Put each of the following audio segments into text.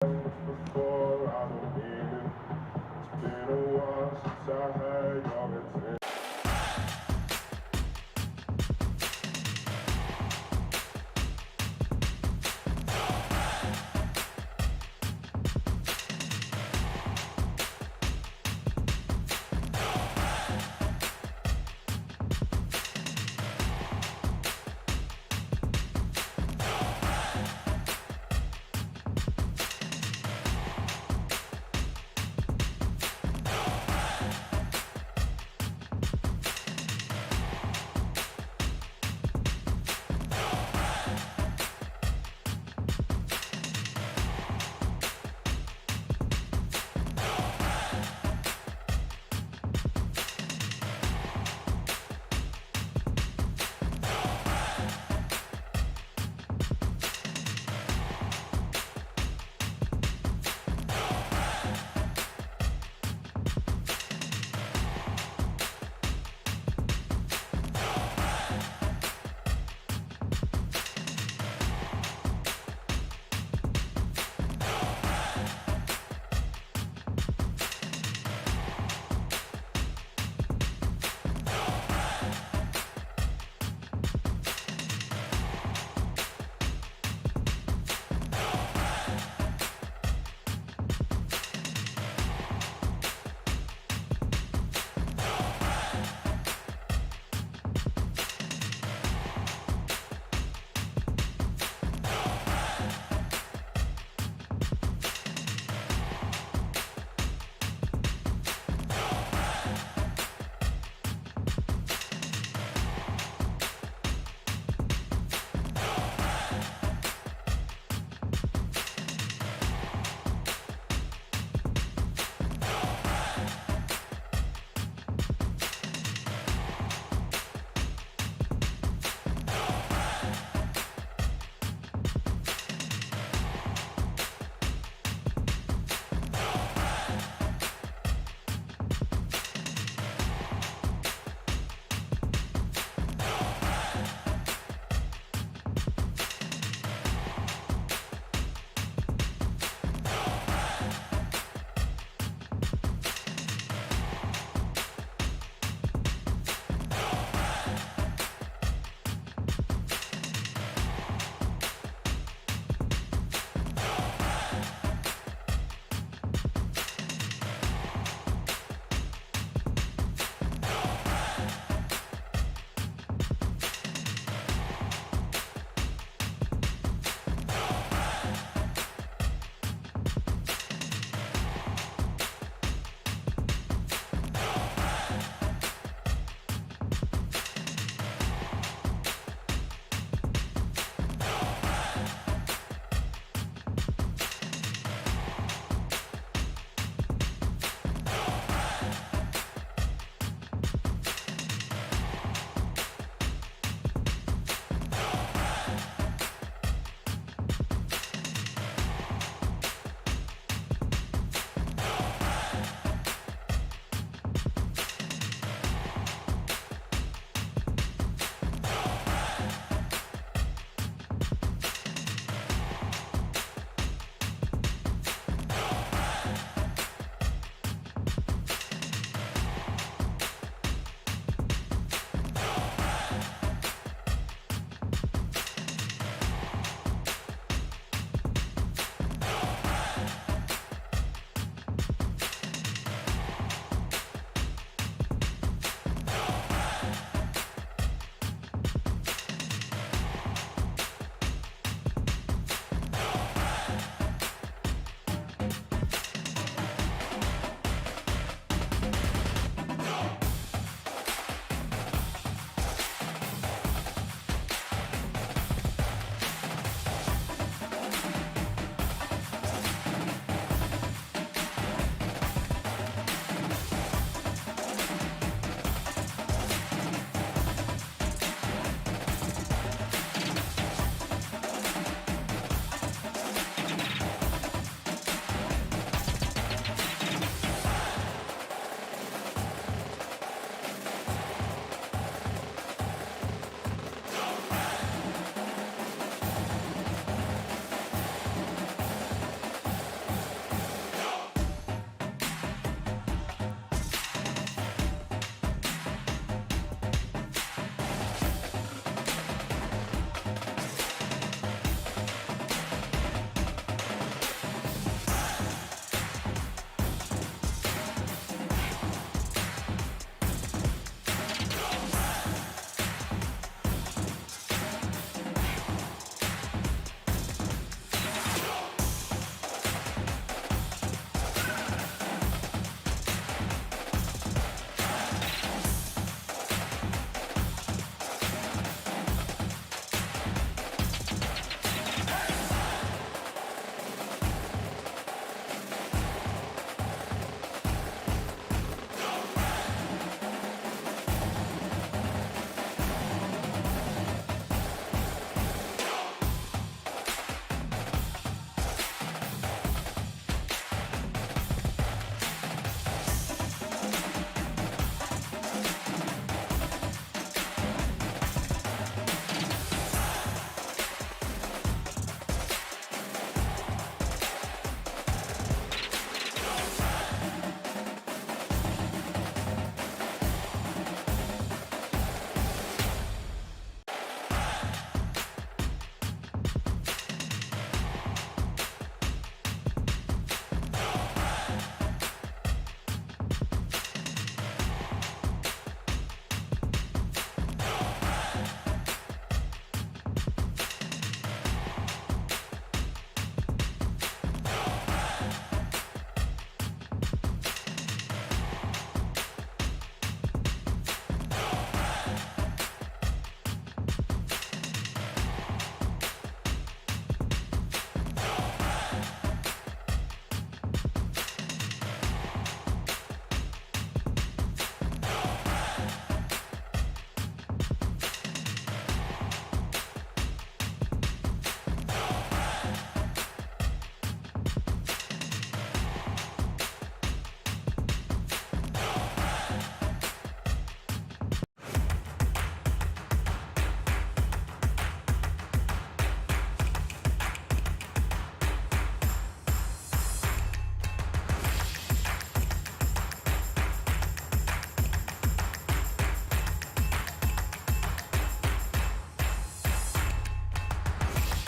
before, I don't mean it. It's been a while since I had your attention.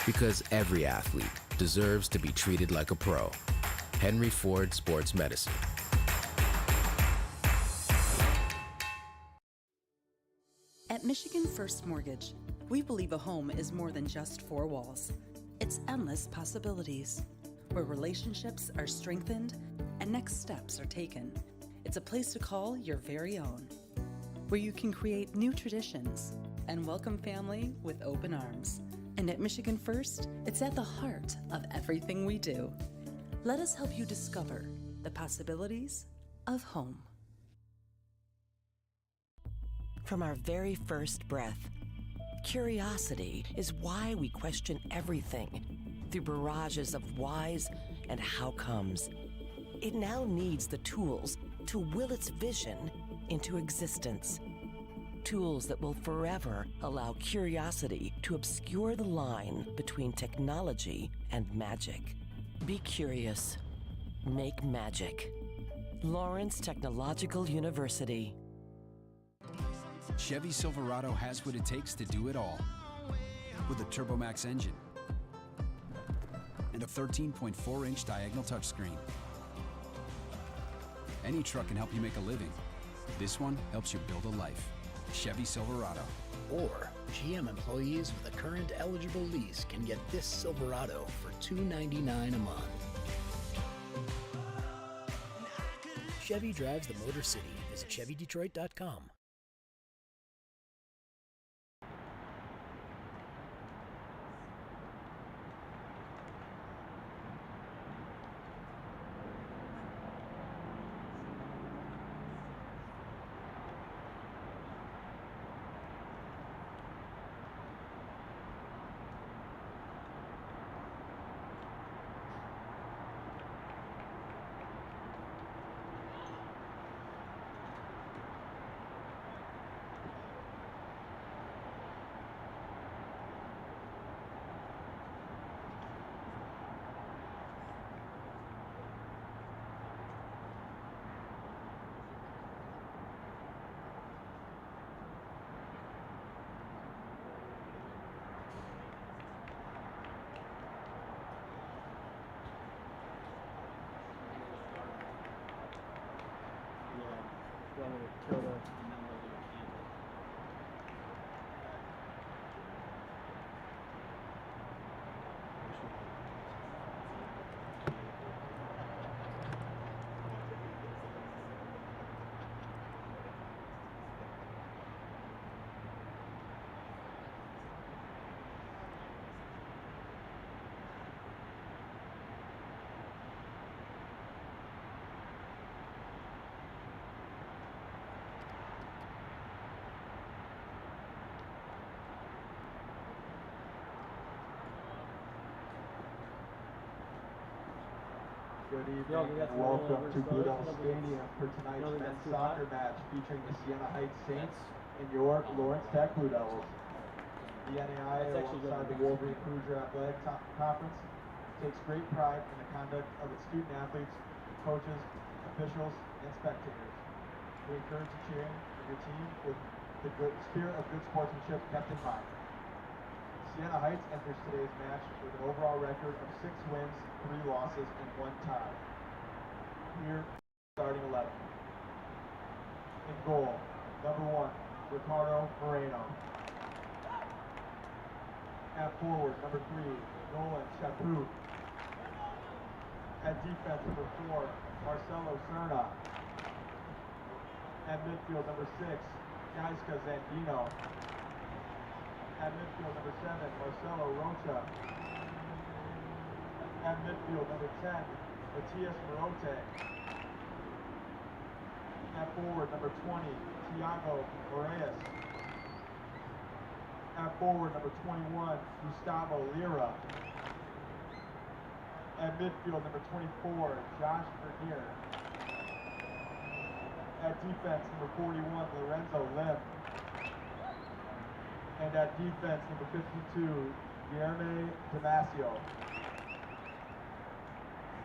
Because every athlete deserves to be treated like a pro. Henry Ford Sports Medicine. At Michigan First Mortgage, we believe a home is more than just four walls. It's endless possibilities, where relationships are strengthened and next steps are taken. It's a place to call your very own, where you can create new traditions and welcome family with open arms. And at Michigan First, it's at the heart of everything we do. Let us help you discover the possibilities of home. From our very first breath, curiosity is why we question everything through barrages of whys and how comes. It now needs the tools to will its vision into existence. Tools that will forever allow curiosity to obscure the line between technology and magic. Be curious. Make magic. Lawrence Technological University. Chevy Silverado has what it takes to do it all. With a TurboMax engine and a 13.4-inch diagonal touchscreen. Any truck can help you make a living. This one helps you build a life. Chevy Silverado. Or GM employees with a current eligible lease can get this Silverado for $299 a month. Chevy drives the Motor City. Visit ChevyDetroit.com. Good evening and welcome to Blue Devil Stadium for tonight's men's soccer match featuring the Siena Heights Saints and your Lawrence Tech Blue Devils. The NAI, alongside the Wolverine Cruiser Athletic Conference, takes great pride in the conduct of its student athletes, coaches, officials, and spectators. We encourage you cheering for your team with the good spirit of good sportsmanship kept in mind. Siena Heights enters today's match with an overall record of 6 wins, 3 losses, and 1 tie. Here, starting 11. In goal, number 1, Ricardo Moreno. At forward, number 3, Nolan Chaput. At defense, number 4, Marcelo Serna. At midfield, number 6, Gaiska Zandino. At midfield, number 7, Marcelo Rocha. At midfield, number 10, Matias Morote. At forward, number 20, Thiago Moraes. At forward, number 21, Gustavo Lira. At midfield, number 24, Josh Bernier. At defense, number 41, Lorenzo Lim. And at defense, number 52, Guilherme Damasio.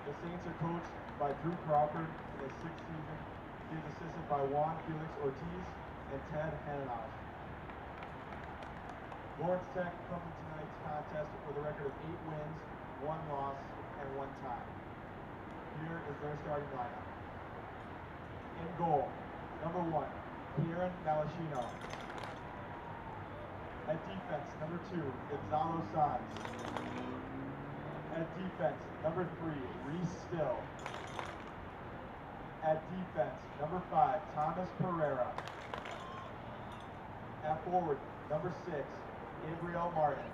The Saints are coached by Drew Crawford in his 6th season. He is assisted by Juan Felix Ortiz and Ted Hananaj. Lawrence Tech comes to tonight's contest with a record of 8 wins, 1 loss, and 1 tie. Here is their starting lineup. In goal, number 1, Kieran Malashino. At defense, number 2, Gonzalo Sanz. At defense, number 3, Reese Still. At defense, number 5, Thomas Pereira. At forward, number 6, Gabriel Martin.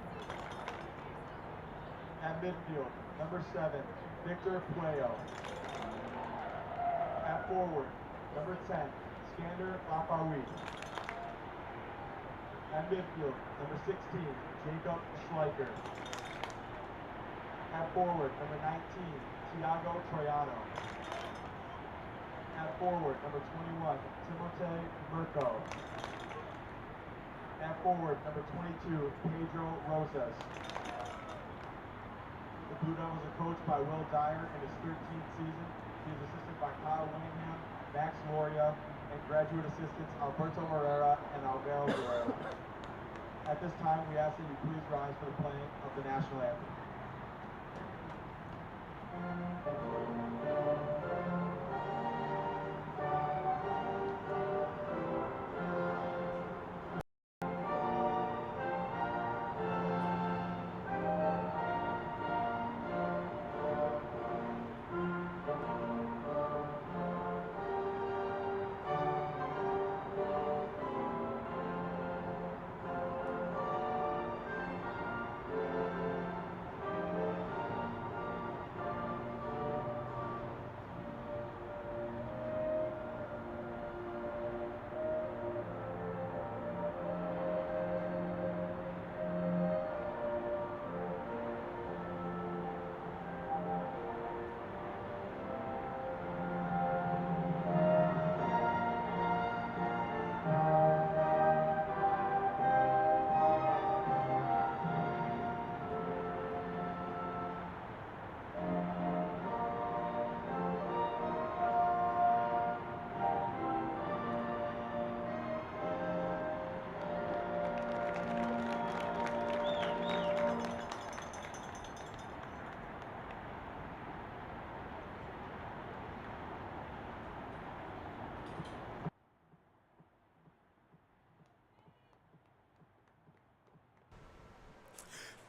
At midfield, number 7, Victor Puello. At forward, number 10, Skander Lapawi. At midfield, number 16, Jacob Schleicher. At forward, number 19, Thiago Troiano. At forward, number 21, Timote Murko. At forward, number 22, Pedro Rosas. The Blue Devils are coached by Will Dyer in his 13th season. He is assisted by Kyle Winningham, Max Loria, and graduate assistants Alberto Morera and Alvaro Guerrero. At this time, we ask that you please rise for the playing of the national anthem.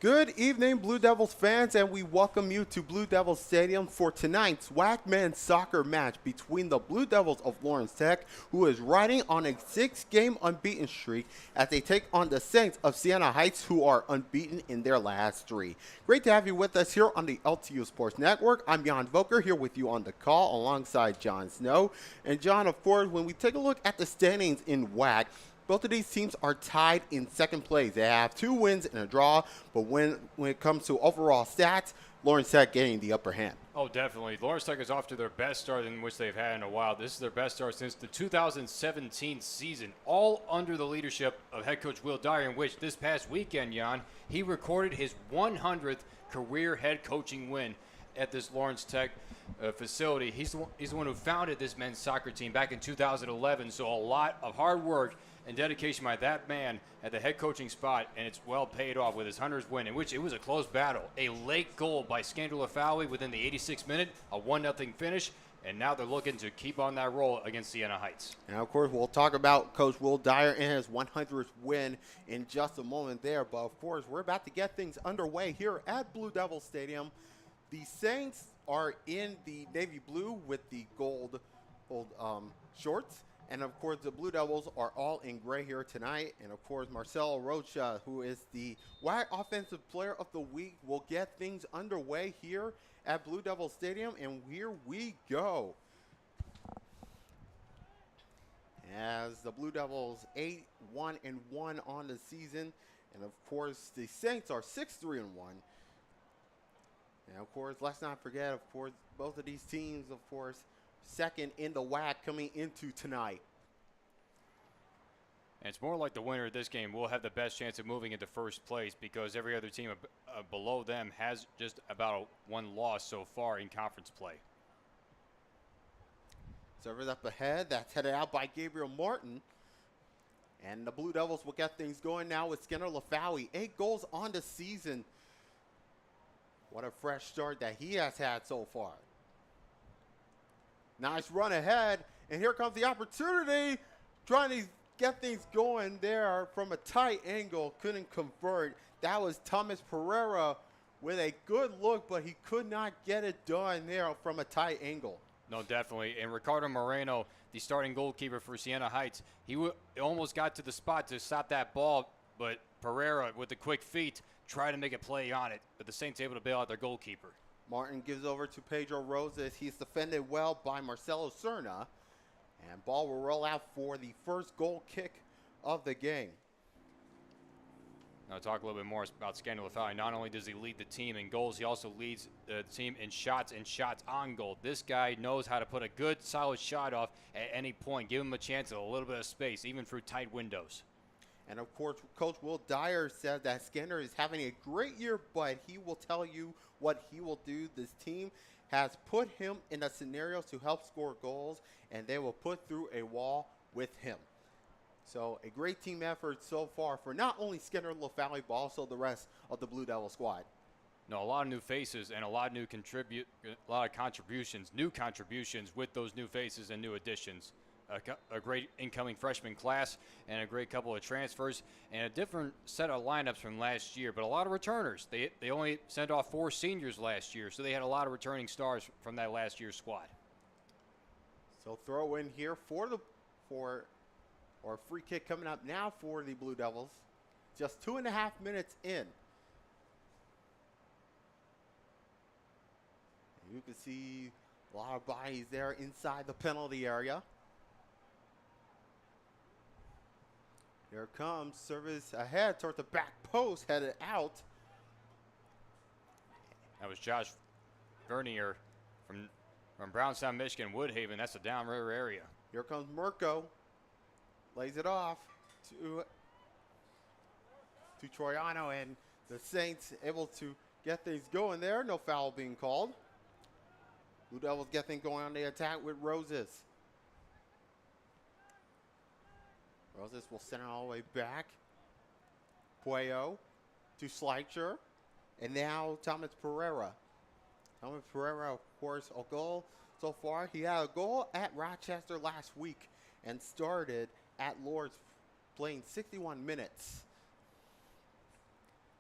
Good evening, Blue Devils fans, and we welcome you to Blue Devils Stadium for tonight's WAC men's soccer match between the Blue Devils of Lawrence Tech, who is riding on a 6-game unbeaten streak, as they take on the Saints of Siena Heights, who are unbeaten in their last 3. Great to have you with us here on the LTU Sports Network. I'm Jan Volker, here with you on the call alongside John Snow. And John, of course, when we take a look at the standings in WAC, both of these teams are tied in second place. They have 2 wins and a draw, but when it comes to overall stats, Lawrence Tech getting the upper hand. Oh, definitely. Lawrence Tech is off to their best start in which they've had in a while. This is their best start since the 2017 season, all under the leadership of head coach Will Dyer, in which this past weekend, Jan, he recorded his 100th career head coaching win at this Lawrence Tech facility. He's the one who founded this men's soccer team back in 2011, so a lot of hard work and dedication by that man at the head coaching spot, and it's well paid off with his 100th win, in which it was a close battle. A late goal by Skander Lapawi within the 86th minute, a 1-0 finish, and now they're looking to keep on that roll against Siena Heights. And, of course, we'll talk about Coach Will Dyer and his 100th win in just a moment there. But, of course, we're about to get things underway here at Blue Devil Stadium. The Saints are in the navy blue with the gold shorts. And, of course, the Blue Devils are all in gray here tonight. And, of course, Marcelo Rocha, who is the WAC Offensive Player of the Week, will get things underway here at Blue Devil Stadium. And here we go. As the Blue Devils 8-1-1 on the season. And, of course, the Saints are 6-3-1. And, of course, let's not forget, of course, both of these teams, of course, second in the WAC coming into tonight. And it's more like the winner of this game will have the best chance of moving into first place, because every other team below them has just about 1 loss so far in conference play. Servers up ahead. That's headed out by Gabriel Martin. And the Blue Devils will get things going now with Skinner Lafawi. 8 goals on the season. What a fresh start that he has had so far. Nice run ahead. And here comes the opportunity. Trying to get things going there from a tight angle. Couldn't convert. That was Thomas Pereira with a good look, but he could not get it done there from a tight angle. No, definitely. And Ricardo Moreno, the starting goalkeeper for Siena Heights, he almost got to the spot to stop that ball, but Pereira, with the quick feet, tried to make a play on it, but the Saints able to bail out their goalkeeper. Martin gives over to Pedro Rosas. He's defended well by Marcelo Serna. And ball will roll out for the first goal kick of the game. Now talk a little bit more about Scandal Lafawi. Not only does he lead the team in goals, he also leads the team in shots and shots on goal. This guy knows how to put a good, solid shot off at any point. Give him a chance at a little bit of space, even through tight windows. And of course, Coach Will Dyer said that Skinner is having a great year, but he will tell you what he will do. This team has put him in a scenario to help score goals, and they will put through a wall with him. So a great team effort so far for not only Skinner Lafawi, but also the rest of the Blue Devil squad. No, a lot of new faces and a lot of new contributions with those new faces and new additions. A great incoming freshman class and a great couple of transfers and a different set of lineups from last year, but a lot of returners. They only sent off 4 seniors last year, so they had a lot of returning stars from that last year's squad. So throw in here or free kick coming up now for the Blue Devils. Just 2.5 minutes in. You can see a lot of bodies there inside the penalty area. Here comes service ahead toward the back post, headed out. That was Josh Vernier from Brownstown, Michigan, Woodhaven. That's the downriver area. Here comes Mirko. Lays it off to Troiano, and the Saints able to get things going there. No foul being called. Blue Devils get things going on the attack with Roses. Roses will send it all the way back. Puello to Schleicher. And now Thomas Pereira. Thomas Pereira, of course, a goal so far. He had a goal at Rochester last week and started at Lord's playing 61 minutes.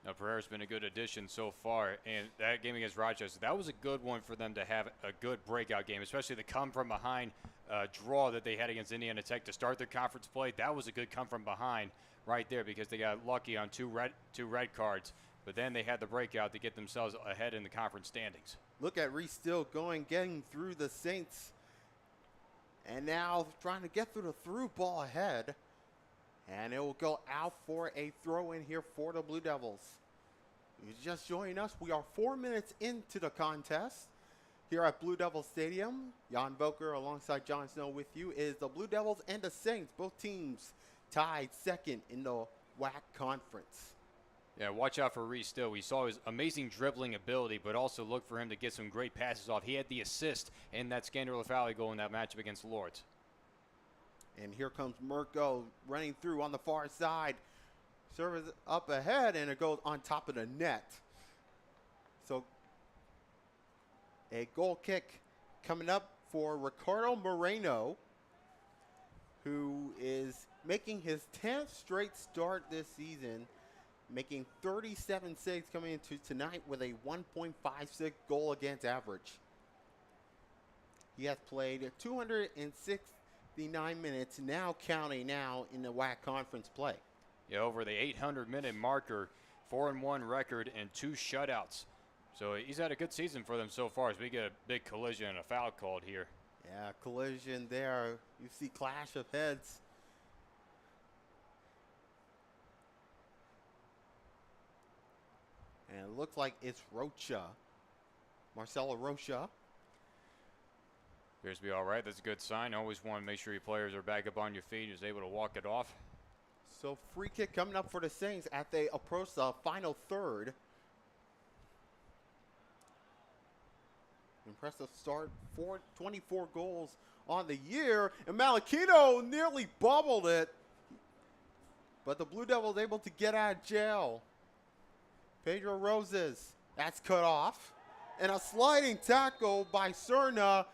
Now, Pereira's been a good addition so far, and that game against Rochester, that was a good one for them to have a good breakout game, especially the come-from-behind draw that they had against Indiana Tech to start their conference play. That was a good come-from-behind right there because they got lucky on two red cards, but then they had the breakout to get themselves ahead in the conference standings. Look at Reese Still getting through the Saints, and now trying to get through the through ball ahead. And it will go out for a throw in here for the Blue Devils. If you're just joining us, we are 4 minutes into the contest here at Blue Devil Stadium. Jan Boker alongside John Snow with you is the Blue Devils and the Saints. Both teams tied second in the WAC conference. Yeah, watch out for Reese Still. We saw his amazing dribbling ability, but also look for him to get some great passes off. He had the assist in that Scandal Valley goal in that matchup against Lords. And here comes Mirko running through on the far side. Service up ahead, and it goes on top of the net. So a goal kick coming up for Ricardo Moreno, who is making his 10th straight start this season, making 37 saves coming into tonight with a 1.56 goal against average. He has played 269 minutes, now counting now in the WAC conference play. Yeah, over the 800-minute marker, 4-1 record, and 2 shutouts. So he's had a good season for them so far as we get a big collision and a foul called here. Yeah, collision there. You see clash of heads. And it looks like it's Rocha. Marcelo Rocha. Appears to be all right. That's a good sign. Always want to make sure your players are back up on your feet and is able to walk it off. So free kick coming up for the Saints as they approach the final third. Impressive start, 24 goals on the year. And Malachino nearly bobbled it. but the Blue Devils able to get out of jail. Pedro Roses, that's cut off. And a sliding tackle by Siena,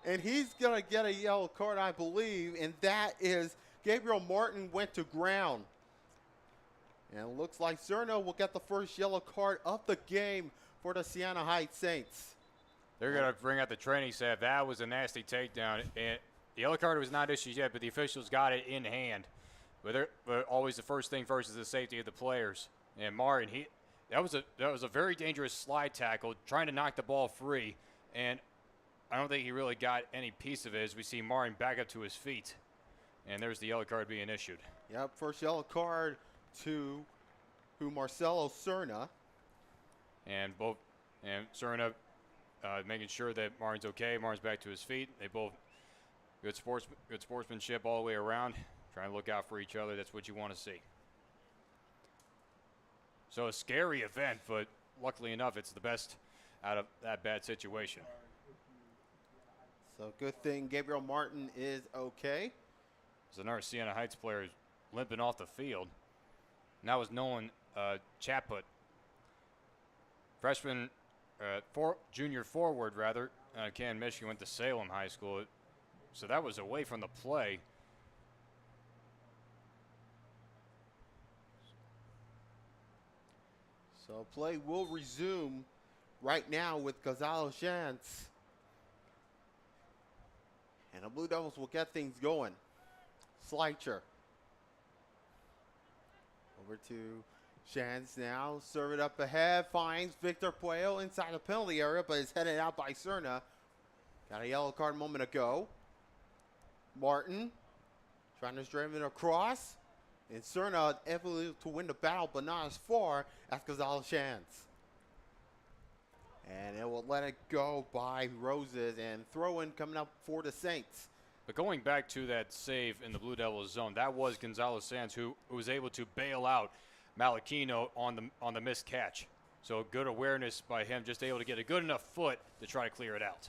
and he's going to get a yellow card, I believe, and that is Gabriel Martin went to ground. And it looks like Siena will get the first yellow card of the game for the Siena Heights Saints. They're going to bring out the training staff. That was a nasty takedown. And the yellow card was not issued yet, but the officials got it in hand. But always the first thing first is the safety of the players. And Martin, that was a very dangerous slide tackle, trying to knock the ball free. And I don't think he really got any piece of it as we see Martin back up to his feet. And there's the yellow card being issued. Yep, first yellow card to Marcelo Siena. And Siena making sure that Martin's okay. Martin's back to his feet. They both good sportsmanship all the way around. Trying to look out for each other. That's what you want to see. So a scary event, but luckily enough, it's the best out of that bad situation. So good thing Gabriel Martin is okay. There's another Siena Heights player limping off the field. And that was Nolan Chaput. Freshman, junior forward, rather. Canton, Michigan, went to Salem High School. So that was away from the play. So play will resume right now with Gonzalo Shantz. And the Blue Devils will get things going. Schleicher. Over to Shantz now. Serve it up ahead. Finds Victor Puello inside the penalty area, but is headed out by Siena. Got a yellow card a moment ago. Martin trying to drive it across. And Siena able to win the battle, but not as far as Gonzalo Shantz. And it will let it go by Roses, and throw-in coming up for the Saints. But going back to that save in the Blue Devils zone, that was Gonzalo Shantz who was able to bail out Malachino on the missed catch. So good awareness by him, just able to get a good enough foot to try to clear it out.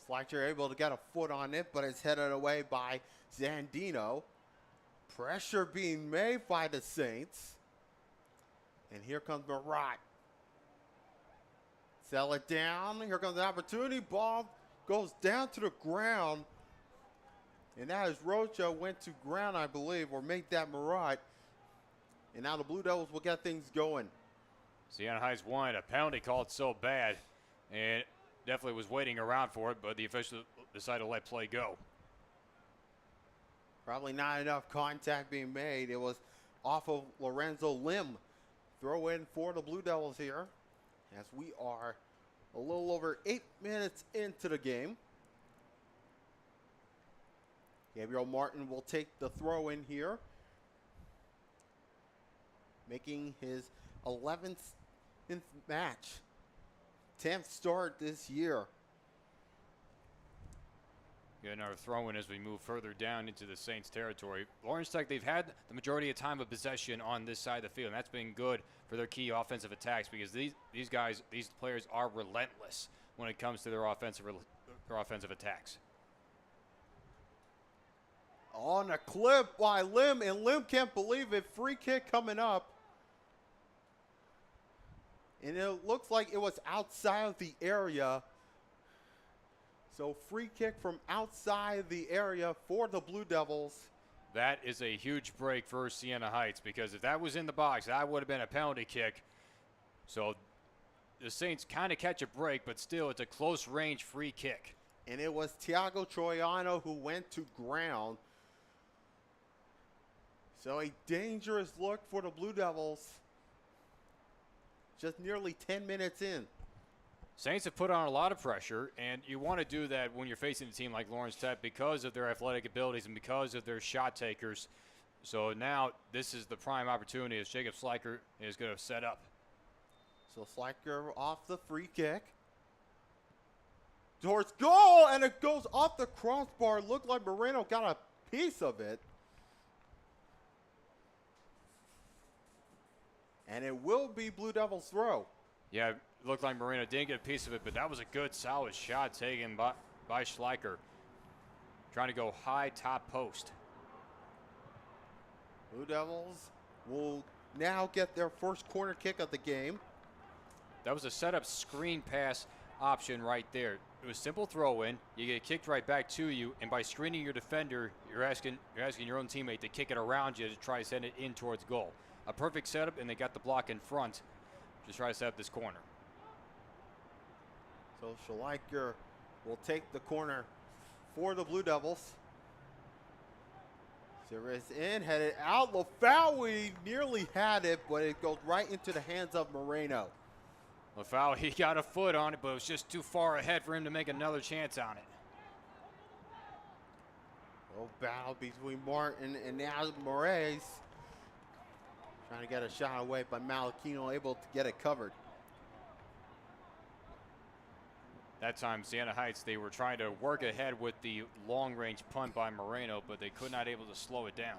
Schleicher able to get a foot on it, but it's headed away by Zandino. Pressure being made by the Saints. And here comes Marat. Sell it down. Here comes the opportunity. Ball goes down to the ground. And that is Rocha went to ground, I believe, or made that Marat. And now the Blue Devils will get things going. Siena Heights wanted a penalty called so bad. And definitely was waiting around for it, but the official decided to let play go. Probably not enough contact being made. It was off of Lorenzo Lim. Throw in for the Blue Devils here, as we are a little over 8 minutes into the game. Gabriel Martin will take the throw in here, making his 11th match. 10th start this year. Get another throw in as we move further down into the Saints territory. Lawrence Tech, they've had the majority of time of possession on this side of the field, and that's been good for their key offensive attacks because these players are relentless when it comes to their offensive attacks. On a clip by Lim, and Lim can't believe it. Free kick coming up. And it looks like it was outside of the area. So free kick from outside the area for the Blue Devils. That is a huge break for Siena Heights because if that was in the box, that would have been a penalty kick. So the Saints kind of catch a break, but still it's a close range free kick. And it was Thiago Troiano who went to ground. So a dangerous look for the Blue Devils. Just nearly 10 minutes in. Saints have put on a lot of pressure, and you want to do that when you're facing a team like Lawrence Tech because of their athletic abilities and because of their shot takers. So now this is the prime opportunity as Jacob Schleicher is going to set up. So Schleicher off the free kick. Towards goal, and it goes off the crossbar. Looked like Moreno got a piece of it. And it will be Blue Devils throw. Yeah, it looked like Moreno didn't get a piece of it, but that was a good, solid shot taken by Schleicher. trying to go high top post. Blue Devils will now get their first corner kick of the game. That was a setup screen pass option right there. It was simple throw in. You get it kicked right back to you, and by screening your defender, you're asking your own teammate to kick it around you to try to send it in towards goal. A perfect setup, and they got the block in front to try to set up this corner. So Schleicher will take the corner for the Blue Devils. Service in, headed out. Lafawi nearly had it, but it goes right into the hands of Moreno. Lafawi, he got a foot on it, but it was just too far ahead for him to make another chance on it. Oh, battle between Martin and now Moraes. Trying to get a shot away, but Malachino able to get it covered. That time, Siena Heights, they were trying to work ahead with the long-range punt by Moreno, but they could not able to slow it down.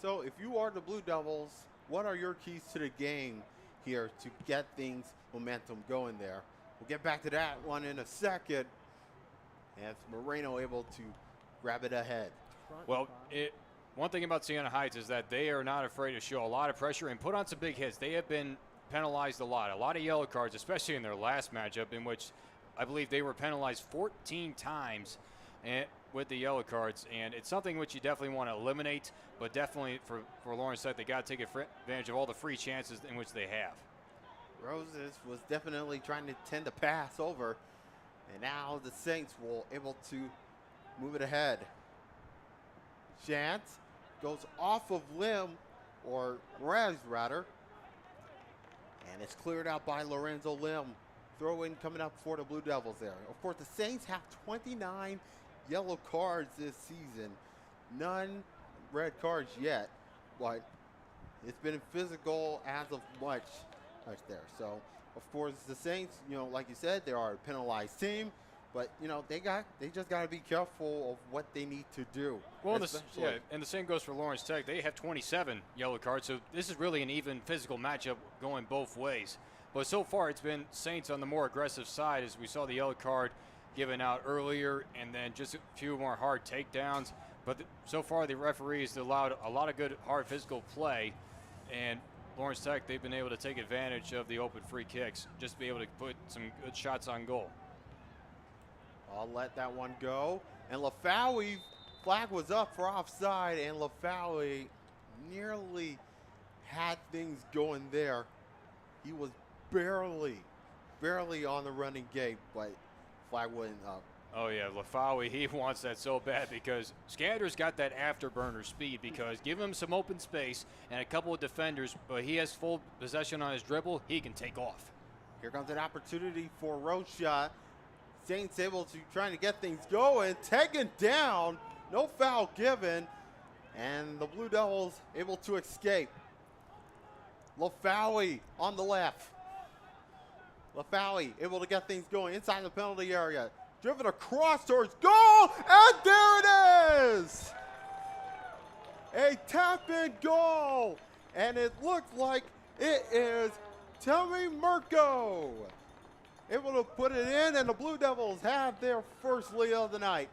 So if you are the Blue Devils, what are your keys to the game here to get things momentum going there? We'll get back to that one in a second. And Moreno able to grab it ahead. Well, one thing about Siena Heights is that they are not afraid to show a lot of pressure and put on some big hits. They have been penalized a lot of yellow cards, especially in their last matchup, in which I believe they were penalized 14 times with the yellow cards, and it's something which you definitely want to eliminate, but definitely for Lawrence Tech, they got to take advantage of all the free chances in which they have. Roses was definitely trying to tend to pass over, and now the Saints will able to move it ahead. Chance goes off of Lim, or Raz rather, and it's cleared out by Lorenzo Lim. Throw in coming up for the Blue Devils there. Of course, the Saints have 29 yellow cards this season. None red cards yet, but it's been physical as of much there. So, of course, the Saints, like you said, they are a penalized team, but they just got to be careful of what they need to do. Well, and the same goes for Lawrence Tech. They have 27 yellow cards, so this is really an even physical matchup going both ways. But so far, it's been Saints on the more aggressive side, as we saw the yellow card given out earlier, and then just a few more hard takedowns. But so far, the referees allowed a lot of good hard physical play, and Lawrence Tech, they've been able to take advantage of the open free kicks, just to be able to put some good shots on goal. I'll let that one go. And Lafawi, flag was up for offside, and Lafawi nearly had things going there. He was barely on the running gate, but flag wasn't up. Oh, yeah, Lafawi, he wants that so bad because Skander's got that afterburner speed, because give him some open space and a couple of defenders, but he has full possession on his dribble, he can take off. Here comes an opportunity for Rocha. Saints able to trying to get things going, taken down, no foul given, and the Blue Devils able to escape. Lafawi on the left. Lafawi able to get things going inside the penalty area. Driven across towards goal, and there it is! A tap-in goal, and it looks like it is Tommy Mirko able to put it in, and the Blue Devils have their first lead of the night.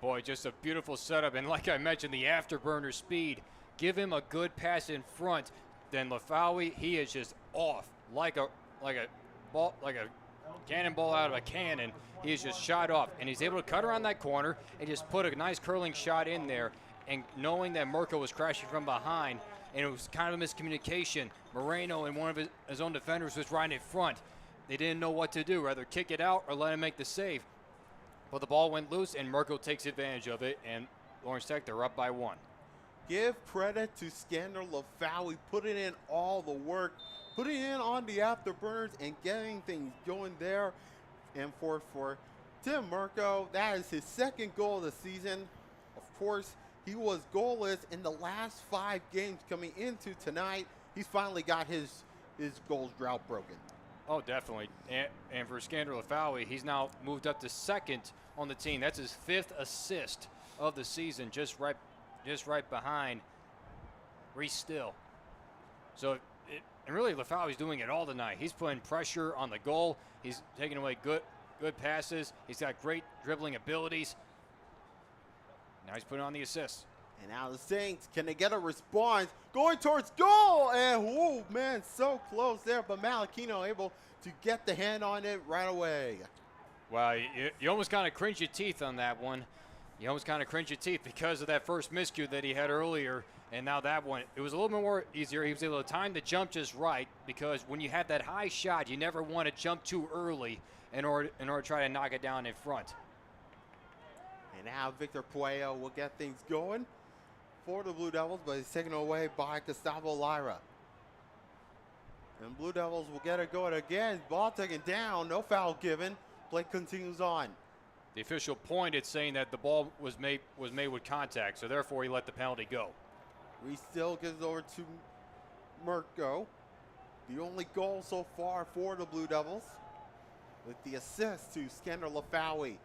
Boy, just a beautiful setup, and like I mentioned, the afterburner speed. Give him a good pass in front, then Lafawi, he is just off like a cannonball out of a cannon. He is just shot off, and he's able to cut around that corner and just put a nice curling shot in there. And knowing that Mirko was crashing from behind, and it was kind of a miscommunication, Moreno and one of his own defenders was right in front. They didn't know what to do, whether kick it out or let him make the save. But the ball went loose, and Mirko takes advantage of it, and Lawrence Tech, they're up by 1. Give credit to Skander Lafawi, putting in all the work, putting in on the afterburners and getting things going there. And for Tim Mirko, that is his second goal of the season. Of course, he was goalless in the last 5 games coming into tonight. He's finally got his goals drought broken. Oh, definitely. And for Skander Lafawi, he's now moved up to second on the team. That's his 5th assist of the season, just right behind Reese Still. And really, Lafawi's doing it all tonight. He's putting pressure on the goal. He's taking away good good passes. He's got great dribbling abilities. Now he's putting on the assists. And now the Saints, can they get a response? Going towards goal, and oh man, so close there, but Malachino able to get the hand on it right away. Well, you almost kind of cringe your teeth on that one. You almost kind of cringe your teeth because of that first miscue that he had earlier, and now that one, it was a little bit more easier. He was able to time the jump just right, because when you have that high shot, you never want to jump too early in order to try to knock it down in front. And now Victor Puello will get things going for the Blue Devils, but he's taken away by Gustavo Lyra. And Blue Devils will get it going again. Ball taken down, no foul given. Play continues on. The official pointed, saying that the ball was made with contact, so therefore he let the penalty go. Reese still gives it over to Mirko. The only goal so far for the Blue Devils, with the assist to Skander Lafawi.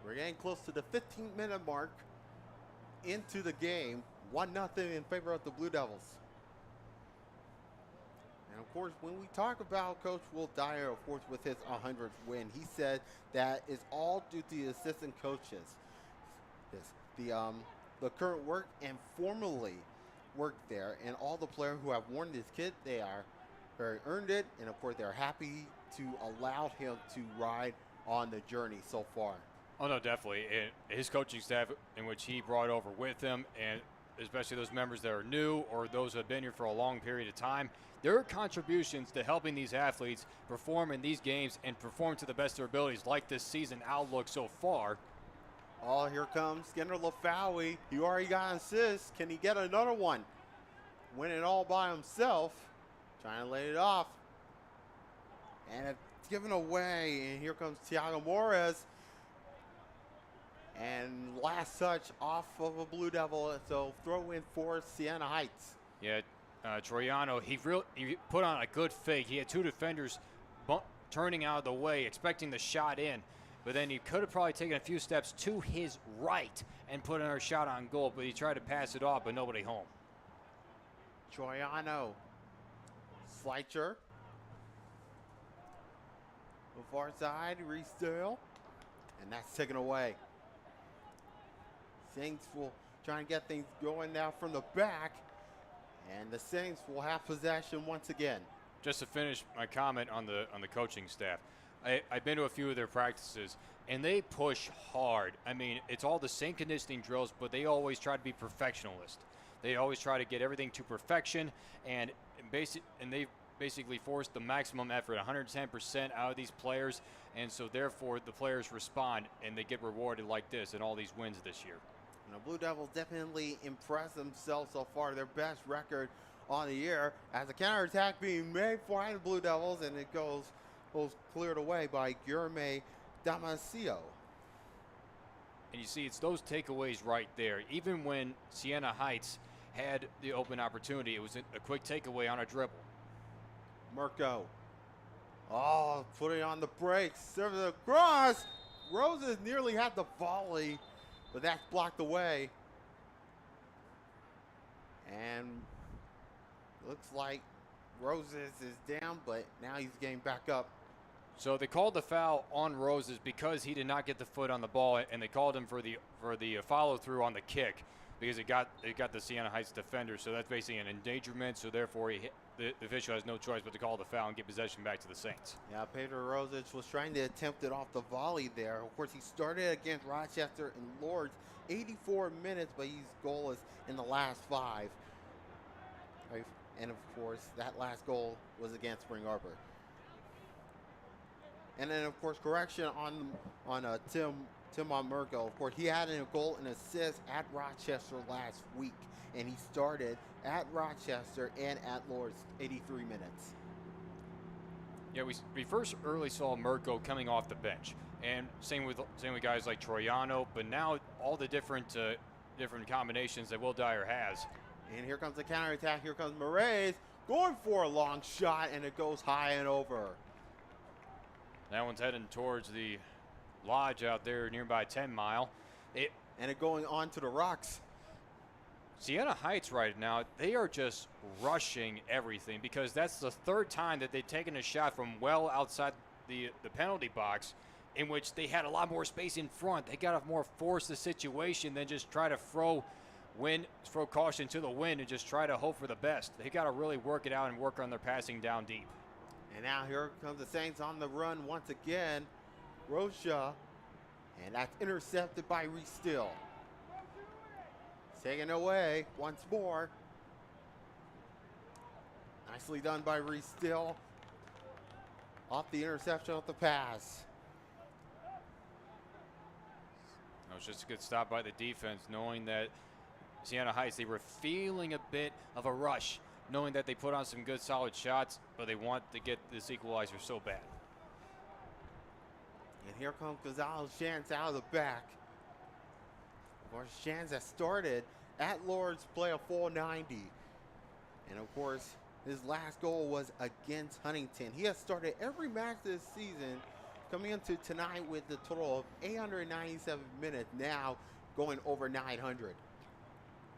We're getting close to the 15-minute mark into the game. 1-0 in favor of the Blue Devils. And of course, when we talk about Coach Will Dyer, of course, with his 100th win, he said that it's all due to the assistant coaches. The current work and formerly worked there, and all the players who have worn this kit, they are very earned it, and of course, they're happy to allow him to ride on the journey so far. Oh no, definitely. And his coaching staff, in which he brought over with him, and especially those members that are new or those who have been here for a long period of time, their contributions to helping these athletes perform in these games and perform to the best of their abilities, like this season outlook so far. Oh, here comes Skander Lafawi. He already got an assist. Can he get another one? Win it all by himself. Trying to lay it off. And it's given away. And here comes Thiago Moraes. And last touch off of a Blue Devil. So throw in for Siena Heights. Yeah, Troiano, he put on a good fake. He had two defenders turning out of the way, expecting the shot in. But then he could have probably taken a few steps to his right and put another shot on goal. But he tried to pass it off, but nobody home. Troiano. Slicher. The far side, Reese Dale. And that's taken away. Saints will try and get things going now from the back. And the Saints will have possession once again. Just to finish my comment on the coaching staff, I've been to a few of their practices, and they push hard. I mean, it's all the same conditioning drills, but they always try to be perfectionist. They always try to get everything to perfection, and they basically force the maximum effort, 110% out of these players, and so therefore the players respond, and they get rewarded like this in all these wins this year. And the Blue Devils definitely impressed themselves so far. Their best record on the year as a counterattack being made for the Blue Devils, and it goes cleared away by Guilherme Damasio. And you see, it's those takeaways right there. Even when Siena Heights had the open opportunity, it was a quick takeaway on a dribble. Mirko. Oh, putting on the brakes. Serves it across. Roses nearly had the volley, but that's blocked away. And looks like Roses is down, but now he's getting back up. So they called the foul on Roses because he did not get the foot on the ball, and they called him for the follow through on the kick because it got the Siena Heights defender. So that's basically an endangerment. So therefore, the official has no choice but to call the foul and get possession back to the Saints. Yeah, Pedro Rosic was trying to attempt it off the volley there. Of course, he started against Rochester and Lords, 84 minutes, but he's goalless in the last 5. And of course, that last goal was against Spring Arbor. And then, of course, correction on Tim Mirko. Of course, he had a goal and assist at Rochester last week, and he started at Rochester and at Lords, 83 minutes. Yeah, we first early saw Mirko coming off the bench, and same with guys like Troiano. But now all the different combinations that Will Dyer has. And here comes the counterattack. Here comes Moraes going for a long shot, and it goes high and over. That one's heading towards the lodge out there nearby 10 Mile. And it going on to the rocks. Siena Heights right now, they are just rushing everything because that's the third time that they've taken a shot from well outside the penalty box, in which they had a lot more space in front. They got to more force the situation than just try to throw caution to the wind and just try to hope for the best. They got to really work it out and work on their passing down deep. And now here comes the Saints on the run once again. Rocha, and that's intercepted by Reese Still. Taken away once more. Nicely done by Reese Still. Off the interception of the pass. It was just a good stop by the defense, knowing that Siena Heights, they were feeling a bit of a rush, knowing that they put on some good solid shots, but they want to get this equalizer so bad. And here comes Gonzalez Shantz out of the back. Of course, Shantz has started at Lord's play a full 90. And of course, his last goal was against Huntington. He has started every match this season, coming into tonight with a total of 897 minutes, now going over 900.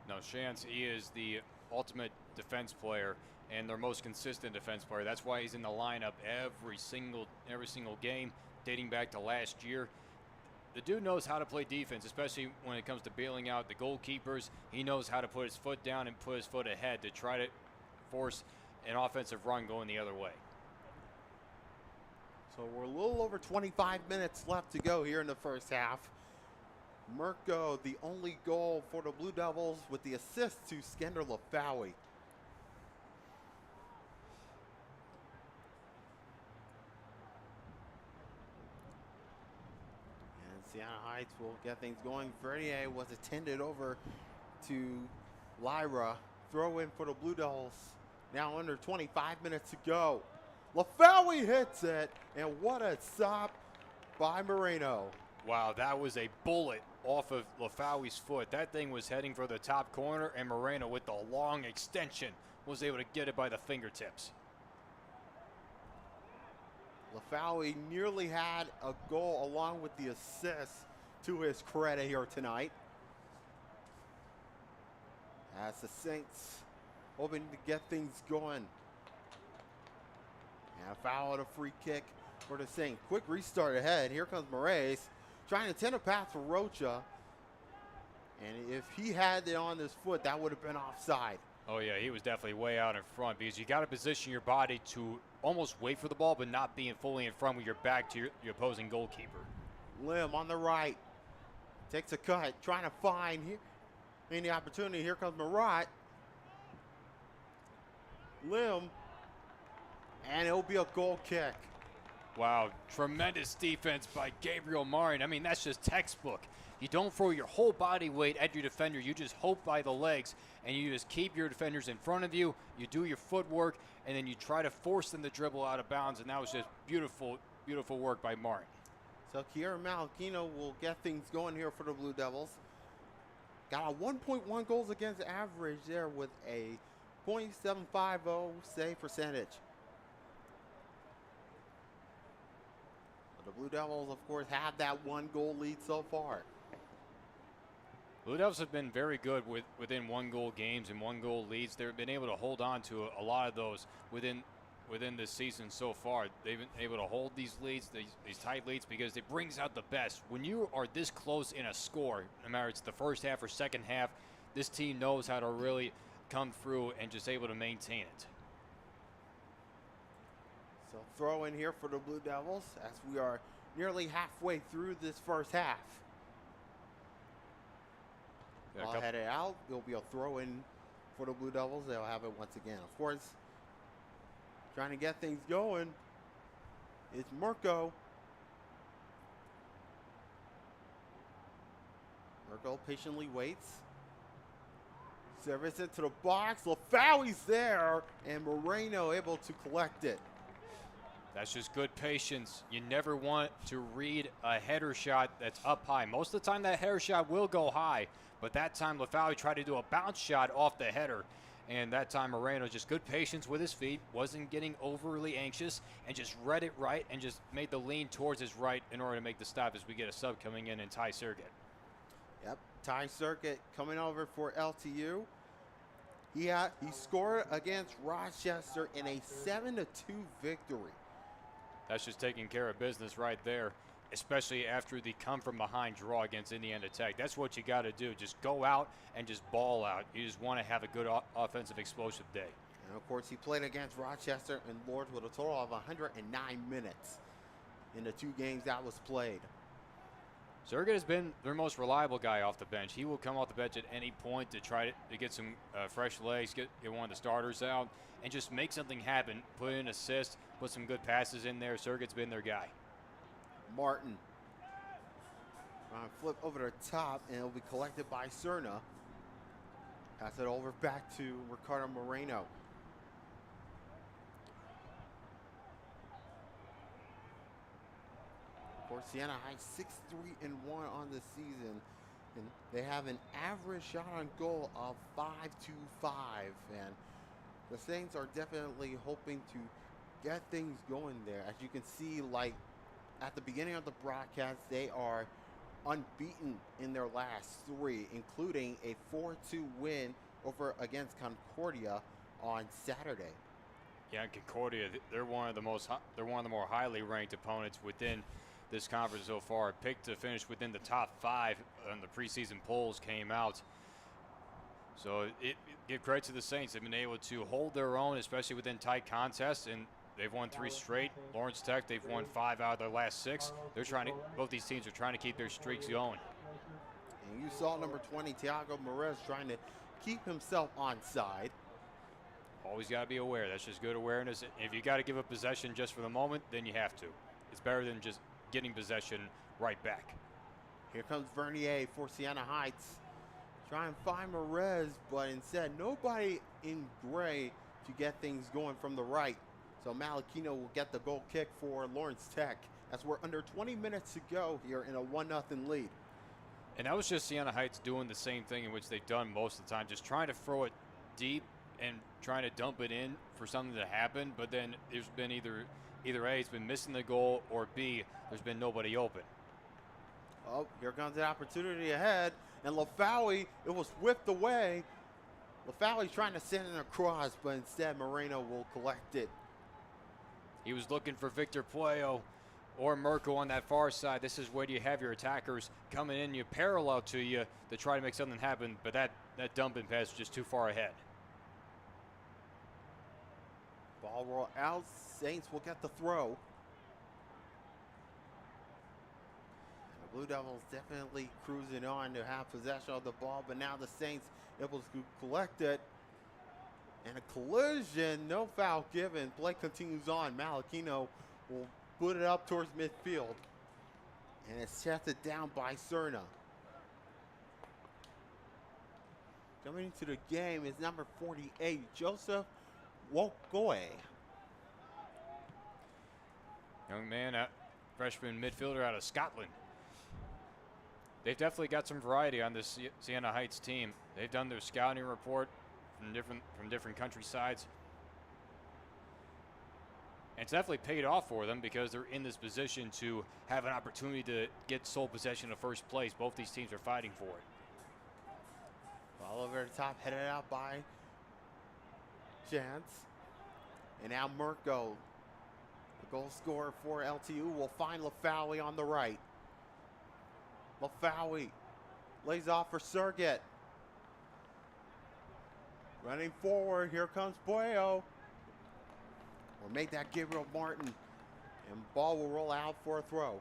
No, Shantz, he is the ultimate defense player and their most consistent defense player. That's why he's in the lineup every single game, dating back to last year. The dude knows how to play defense, especially when it comes to bailing out the goalkeepers. He knows how to put his foot down and put his foot ahead to try to force an offensive run going the other way. So we're a little over 25 minutes left to go here in the first half. Mirko, the only goal for the Blue Devils, with the assist to Skender Lafawi. And Siena Heights will get things going. Verdier was attended over to Lyra. Throw in for the Blue Devils. Now under 25 minutes to go. Lafawi hits it, and what a stop by Moreno. Wow, that was a bullet off of Lafawi's foot. That thing was heading for the top corner, and Moreno, with the long extension, was able to get it by the fingertips. Lafawi nearly had a goal along with the assist to his credit here tonight. As the Saints hoping to get things going. And a foul and a free kick for the Saints. Quick restart ahead. Here comes Moraes trying to tend a pass for Rocha. And if he had it on his foot, that would have been offside. Oh, yeah, he was definitely way out in front, because you got to position your body to almost wait for the ball, but not being fully in front with your back to your opposing goalkeeper. Lim on the right. Takes a cut, trying to find here any opportunity. Here comes Marat. Lim. And it'll be a goal kick. Wow, tremendous defense by Gabriel Marin. I mean, that's just textbook. You don't throw your whole body weight at your defender. You just hope by the legs, and you just keep your defenders in front of you. You do your footwork, and then you try to force them to dribble out of bounds, and that was just beautiful, beautiful work by Marin. So Kiera Malachino will get things going here for the Blue Devils. Got a 1.1 goals against average there with a .750 save percentage. The Blue Devils, of course, have that one goal lead so far. Blue Devils have been very good within one goal games and one goal leads. They've been able to hold on to a lot of those within this season so far. They've been able to hold these leads, these tight leads, because it brings out the best. When you are this close in a score, no matter it's the first half or second half, this team knows how to really come through and just able to maintain it. So throw in here for the Blue Devils as we are nearly halfway through this first half. Ball headed out. It'll be a throw in for the Blue Devils. They'll have it once again. Of course, trying to get things going. It's Mirko. Mirko patiently waits. Service into the box. Lafawi's there, and Moreno able to collect it. That's just good patience. You never want to read a header shot that's up high. Most of the time that header shot will go high, but that time Lafawi tried to do a bounce shot off the header, and that time Moreno just good patience with his feet, wasn't getting overly anxious, and just read it right and just made the lean towards his right in order to make the stop as we get a sub coming in Ty Circuit. Yep, Ty Circuit coming over for LTU. He scored against Rochester in a 7-2 victory. That's just taking care of business right there, especially after the come-from-behind draw against Indiana Tech. That's what you got to do. Just go out and just ball out. You just want to have a good offensive, explosive day. And, of course, he played against Rochester and Lords with a total of 109 minutes in the 2 games that was played. Sergett has been their most reliable guy off the bench. He will come off the bench at any point to try to get some fresh legs, get one of the starters out, and just make something happen. Put in an assist, put some good passes in there. Sergett's been their guy. Martin. Flip over the top, and it'll be collected by Cerna. Pass it over back to Ricardo Moreno. Of course, Siena High 6-3-1 on the season, and they have an average shot on goal of 5.25. And the Saints are definitely hoping to get things going there. As you can see, like at the beginning of the broadcast, they are unbeaten in their last 3, including a 4-2 win over against Concordia on Saturday. Yeah, Concordia, they're one of the more highly ranked opponents within this conference so far. Picked to finish within the top 5 on the preseason polls came out. So give credit to the Saints. They've been able to hold their own, especially within tight contests, and they've won 3 straight. Lawrence Tech, they've won 5 out of their last 6. Both these teams are trying to keep their streaks going. And you saw number 20, Thiago Perez, trying to keep himself onside. Always got to be aware. That's just good awareness. If you got to give up possession just for the moment, then you have to. It's better than just getting possession right back. Here comes Vernier for Siena Heights. Try and find Perez, but instead nobody in gray to get things going from the right. So Malachino will get the goal kick for Lawrence Tech as we're under 20 minutes to go here in a 1-0 lead. And that was just Siena Heights doing the same thing in which they've done most of the time, just trying to throw it deep and trying to dump it in for something to happen. But then there's been either A, it's been missing the goal, or B, there's been nobody open. Oh, here comes the opportunity ahead. And Lafawi, it was whipped away. Lafawi's trying to send it across, but instead Moreno will collect it. He was looking for Victor Puello or Merkel on that far side. This is where you have your attackers coming in, you parallel to you to try to make something happen, but that dumping pass was just too far ahead. Ball roll out. Saints will get the throw. The Blue Devils definitely cruising on to have possession of the ball, but now the Saints able to collect it. And a collision, no foul given. Play continues on. Malachino will put it up towards midfield. And it's shafted down by Cerna. Coming into the game is number 48, Joseph Wokoe. Young man, freshman midfielder out of Scotland. They've definitely got some variety on this Siena Heights team. They've done their scouting report from different countrysides. And it's definitely paid off for them because they're in this position to have an opportunity to get sole possession of first place. Both these teams are fighting for it. Ball over the top, headed out by Chance. And now Mirko, the goal scorer for LTU, will find Lafawi on the right. Lafawi lays off for Sergett. Running forward, here comes Puello. Or make that Gabriel Martin. And ball will roll out for a throw.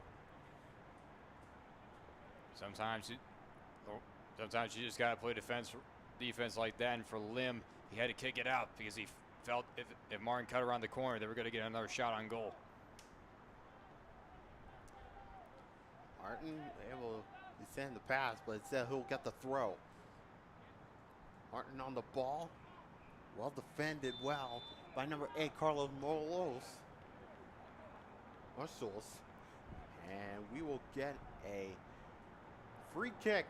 Sometimes you just got to play defense like that. And for Lim, he had to kick it out because he felt if Martin cut around the corner, they were going to get another shot on goal. Martin able to send the pass, but instead he'll get the throw. Martin on the ball. Well defended well by number 8, Carlos Morelos. And we will get a free kick.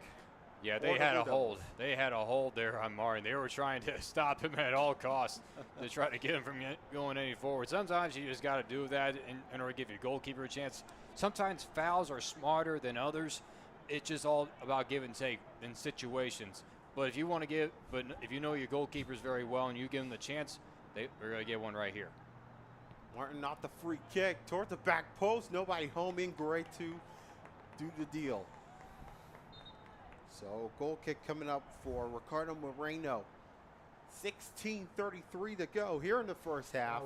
Yeah, they had a hold. They had a hold there on Martin. They were trying to stop him at all costs to try to get him from going any forward. Sometimes you just got to do that in order to give your goalkeeper a chance. Sometimes fouls are smarter than others. It's just all about give and take in situations. But if you want to if you know your goalkeepers very well and you give them the chance, they're going to get one right here. Martin not the free kick towards the back post. Nobody home in. Great to do the deal. So goal kick coming up for Ricardo Moreno. 16:33 to go here in the first half.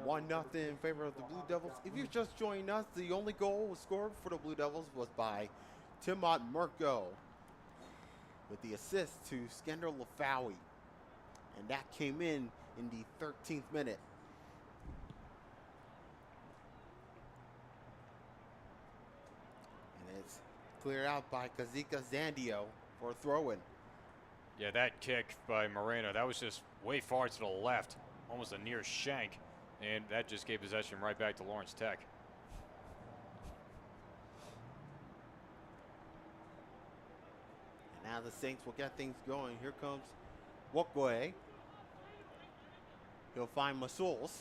1-0 in favor of the Blue Devils. If you're just joining us, the only goal was scored for the Blue Devils was by Timot Murko, with the assist to Skender Lafawi. And that came in the 13th minute. And it's cleared out by Kazika Zandio for a throw-in. Yeah, that kick by Moreno, that was just way far to the left, almost a near shank, and that just gave possession right back to Lawrence Tech. And now the Saints will get things going. Here comes Wokwe. He'll find Masuls.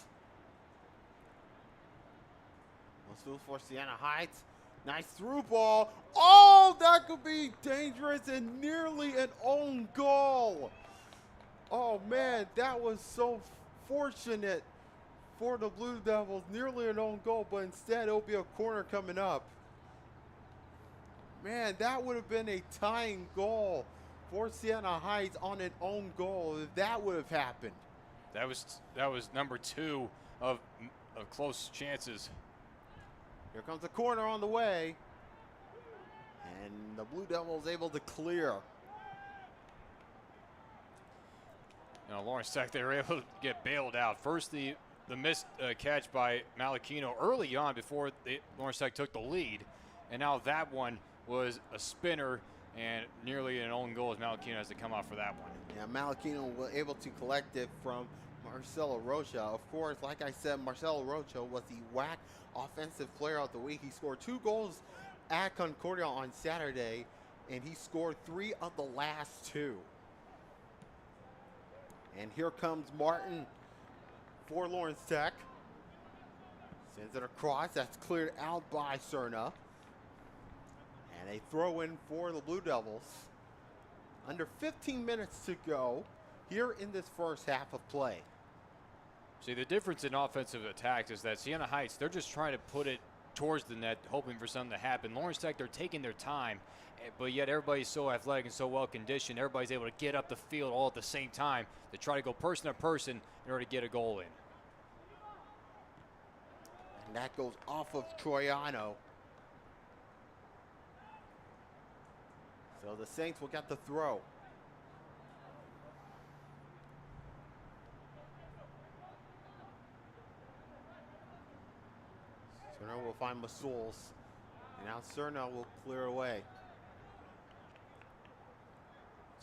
Masuls for Siena Heights. Nice through ball. Oh, that could be dangerous and nearly an own goal. Oh, man, that was so fortunate for the Blue Devils. Nearly an own goal, but instead it'll be a corner coming up. Man, that would have been a tying goal for Siena Heights on an own goal if that would have happened. That was number 2 of close chances. Here comes the corner on the way. And the Blue Devils able to clear. Now Lawrence Tech, they were able to get bailed out. First, the missed catch by Malachino early on before Lawrence Tech took the lead. And now that one was a spinner and nearly an own goal as Malachino has to come out for that one. Yeah, Malachino was able to collect it from Marcelo Rocha. Of course, like I said, Marcelo Rocha was the WAC Offensive Player of the Week. He scored 2 goals at Concordia on Saturday, and he scored 3 of the last 2. And here comes Martin for Lawrence Tech. Sends it across. That's cleared out by Cerna. And a throw-in for the Blue Devils. Under 15 minutes to go here in this first half of play. See, the difference in offensive attacks is that Siena Heights, they're just trying to put it towards the net, hoping for something to happen. Lawrence Tech, they're taking their time, but yet everybody's so athletic and so well conditioned. Everybody's able to get up the field all at the same time to try to go person to person in order to get a goal in. And that goes off of Troiano. So the Saints will get the throw. Cerna will find Masuls. And now Cerna will clear away.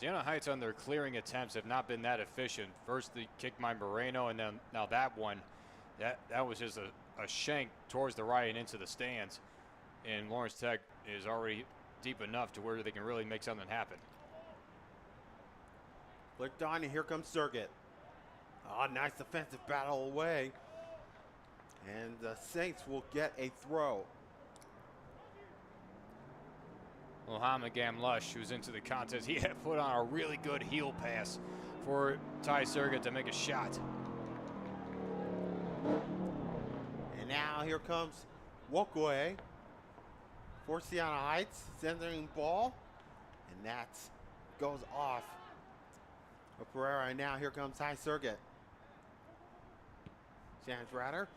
Siena Heights on their clearing attempts have not been that efficient. First the kick by Moreno, and then now that one, that was just a shank towards the right and into the stands. And Lawrence Tech is already deep enough to where they can really make something happen. Flicked on, and here comes Sergit. Oh, nice defensive battle away. And the Saints will get a throw. Mohamed Gamlush, who's into the contest, he had put on a really good heel pass for Ty Sergit to make a shot. And now here comes Wokwe for Siena Heights, centering ball, and that goes off of Pereira. And now here comes Ty Sergit. Chance Ratter.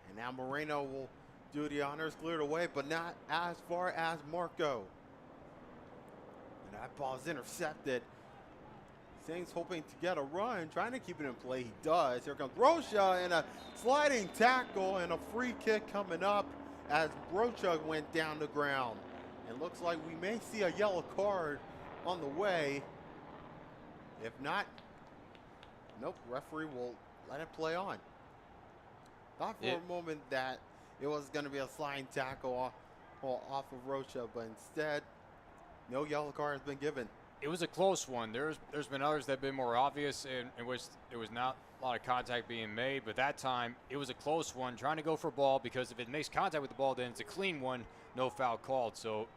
And now Moreno will do the honors, cleared away, but not as far as Marco. And that ball is intercepted. Saints hoping to get a run, trying to keep it in play. He does. Here comes Rocha, and a sliding tackle and a free kick coming up as Rocha went down the ground. It looks like we may see a yellow card on the way. If not, nope, referee will let it play on. Thought for a moment that it was going to be a sliding tackle off of Rocha, but instead, no yellow card has been given. It was a close one. There's been others that have been more obvious in which there was not a lot of contact being made, but that time it was a close one, trying to go for a ball, because if it makes contact with the ball, then it's a clean one, no foul called. So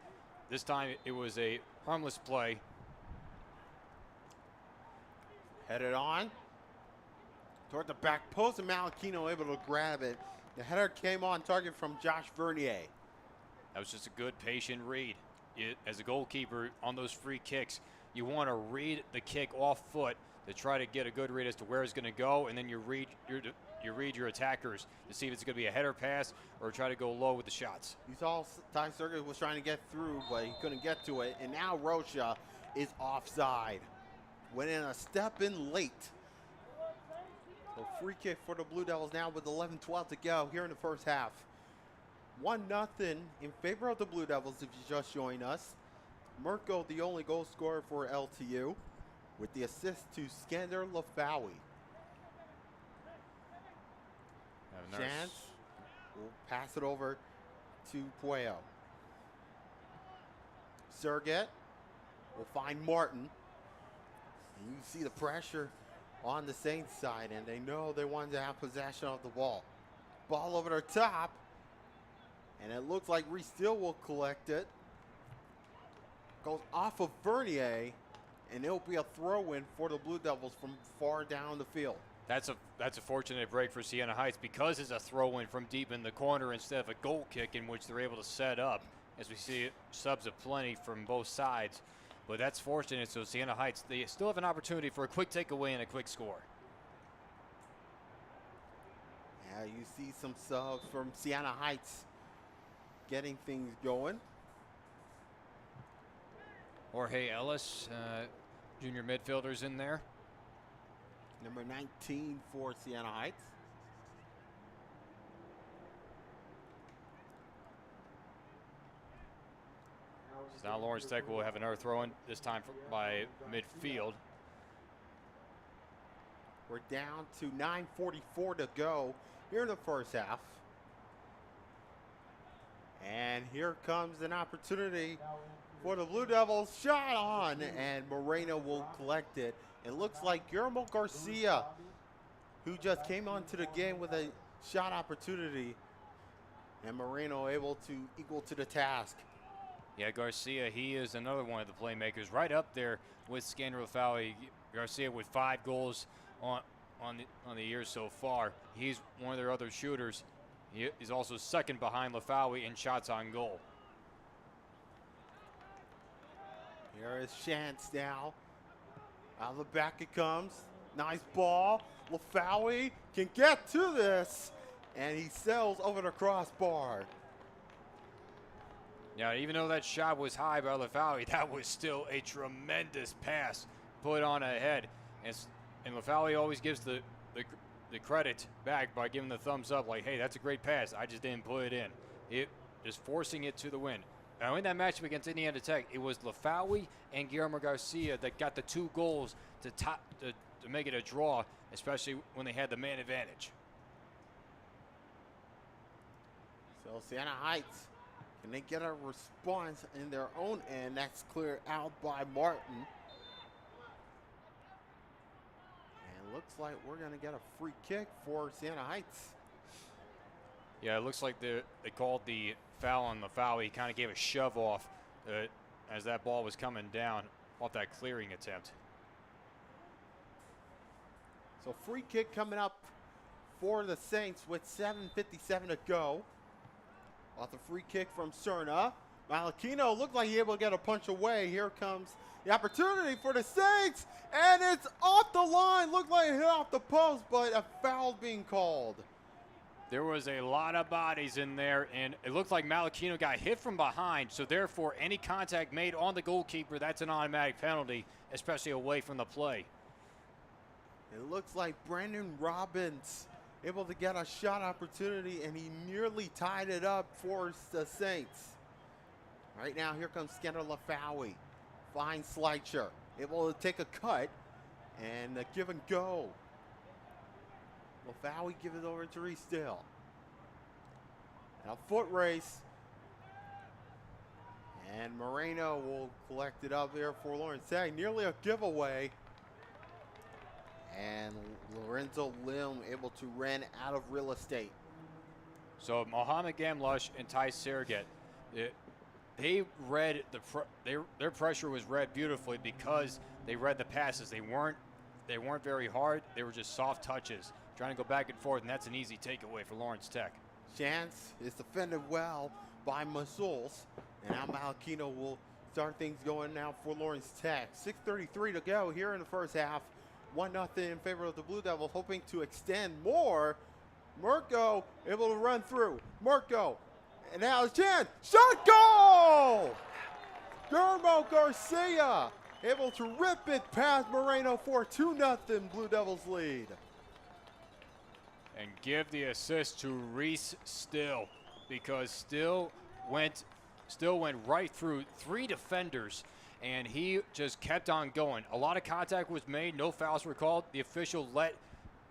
this time it was a harmless play. Headed on. toward the back post, and Malachino able to grab it. The header came on target from Josh Vernier. That was just a good, patient read. As a goalkeeper on those free kicks, you want to read the kick off foot to try to get a good read as to where it's going to go, and then you read your attackers to see if it's going to be a header pass or try to go low with the shots. You saw Ty Sergis was trying to get through, but he couldn't get to it, and now Rocha is offside. Went in a step in late. So free kick for the Blue Devils now with 11-12 to go here in the first half. 1-0 in favor of the Blue Devils if you just joined us. Mirko, the only goal scorer for LTU, with the assist to Skander Lafawi. Chance will pass it over to Puello. Serget will find Martin. And you see the pressure on the Saints side, and they know they want to have possession of the ball. Ball over their top, and it looks like Reese Steele will collect it. Goes off of Vernier, and it'll be a throw-in for the Blue Devils from far down the field. That's a fortunate break for Siena Heights because it's a throw-in from deep in the corner instead of a goal kick in which they're able to set up. As we see, subs of plenty from both sides. But that's fortunate, so Siena Heights, they still have an opportunity for a quick takeaway and a quick score. Yeah, you see some subs from Siena Heights getting things going. Jorge Ellis, junior midfielders in there. Number 19 for Siena Heights. So now Lawrence Tech will have another throw-in, this time by midfield. We're down to 9:44 to go here in the first half. And here comes an opportunity for the Blue Devils. Shot on, and Moreno will collect it. It looks like Guillermo Garcia, who just came onto the game with a shot opportunity, and Moreno able to equal to the task. Yeah, Garcia, he is another one of the playmakers right up there with Skander Lafawi. Garcia with 5 goals on the year so far. He's one of their other shooters. He's also second behind Lafawi in shots on goal. Here is Chance now. Out of the back it comes. Nice ball. Lafawi can get to this, and he sails over the crossbar. Yeah, even though that shot was high by Lafawi, that was still a tremendous pass put on ahead. And Lafawi always gives the credit back by giving the thumbs up, like, hey, that's a great pass. I just didn't put it in. It just forcing it to the win. Now, in that matchup against Indiana Tech, it was Lafawi and Guillermo Garcia that got the 2 goals to make it a draw, especially when they had the man advantage. So Siena Heights, can they get a response in their own end? That's cleared out by Martin. And looks like we're going to get a free kick for Siena Heights. Yeah, it looks like they called the foul on Lafawi. He kind of gave a shove off as that ball was coming down off that clearing attempt. So free kick coming up for the Saints with 7:57 to go. Off the free kick from Cerna. Malachino looked like he able to get a punch away. Here comes the opportunity for the Saints, and it's off the line. Looked like it hit off the post, but a foul being called. There was a lot of bodies in there, and it looked like Malachino got hit from behind, so therefore any contact made on the goalkeeper, that's an automatic penalty, especially away from the play. It looks like Brandon Robbins able to get a shot opportunity, and he nearly tied it up for the Saints. Right now, here comes Skander Lafawi. Finds Slicher, able to take a cut and give and go. Lafawi gives it over to Reese Still. Now foot race. And Moreno will collect it up there for Lawrence Tech. Nearly a giveaway. And Lorenzo Lim able to run out of real estate. So Mohamed Gamlush and Ty Serget, they read their pressure was read beautifully because they read the passes. They They weren't very hard. They were just soft touches, trying to go back and forth, and that's an easy takeaway for Lawrence Tech. Chance is defended well by Masuls, and now Malachino will start things going now for Lawrence Tech. 6:33 to go here in the first half. 1-0 in favor of the Blue Devils, hoping to extend more. Mirko able to run through. Mirko, and now it's Chan. Shot goal! Guillermo Garcia able to rip it past Moreno for 2-0 Blue Devils lead. And give the assist to Reese Still, because Still went right through 3 defenders, and he just kept on going. A lot of contact was made, no fouls were called. The official let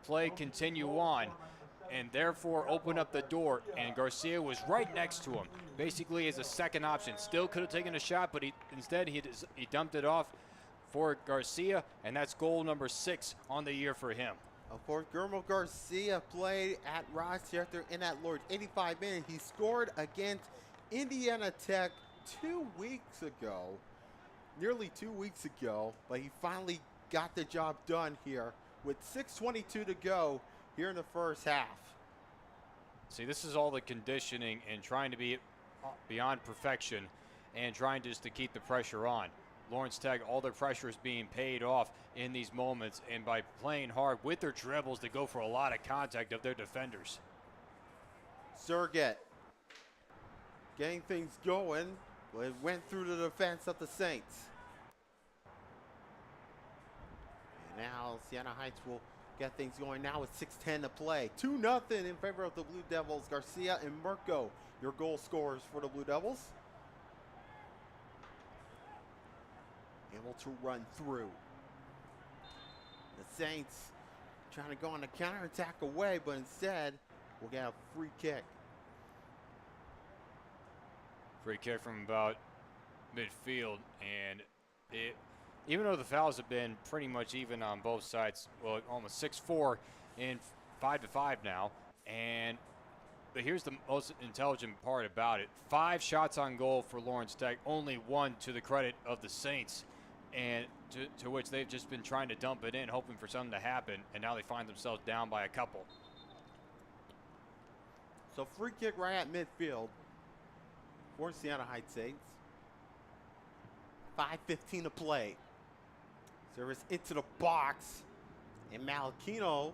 play continue on, and therefore opened up the door, and Garcia was right next to him, basically as a second option. Still could have taken a shot, but instead he dumped it off for Garcia, and that's goal number 6 on the year for him. Of course, Guillermo Garcia played at Rochester in that Lord 85 minutes. He scored against Indiana Tech 2 weeks ago, nearly 2 weeks ago, but he finally got the job done here with 6:22 to go here in the first half. See, this is all the conditioning and trying to be beyond perfection and trying just to keep the pressure on. Lawrence Tech, all their pressure is being paid off in these moments, and by playing hard with their dribbles, they go for a lot of contact of their defenders. Serget getting things going, but it went through the defense of the Saints. And now Siena Heights will get things going now with 6:10 to play. 2-0 in favor of the Blue Devils. Garcia and Mirko, your goal scorers for the Blue Devils. Able to run through. The Saints trying to go on the counterattack away, but instead we'll get a free kick. Free kick from about midfield, and even though the fouls have been pretty much even on both sides, well, almost 6-4 and 5-5 now, but here's the most intelligent part about it. 5 shots on goal for Lawrence Tech, only 1 to the credit of the Saints, and to which they've just been trying to dump it in, hoping for something to happen, and now they find themselves down by a couple. So free kick right at midfield for Siena Heights Saints. 5:15 to play. Service into the box, and Malachino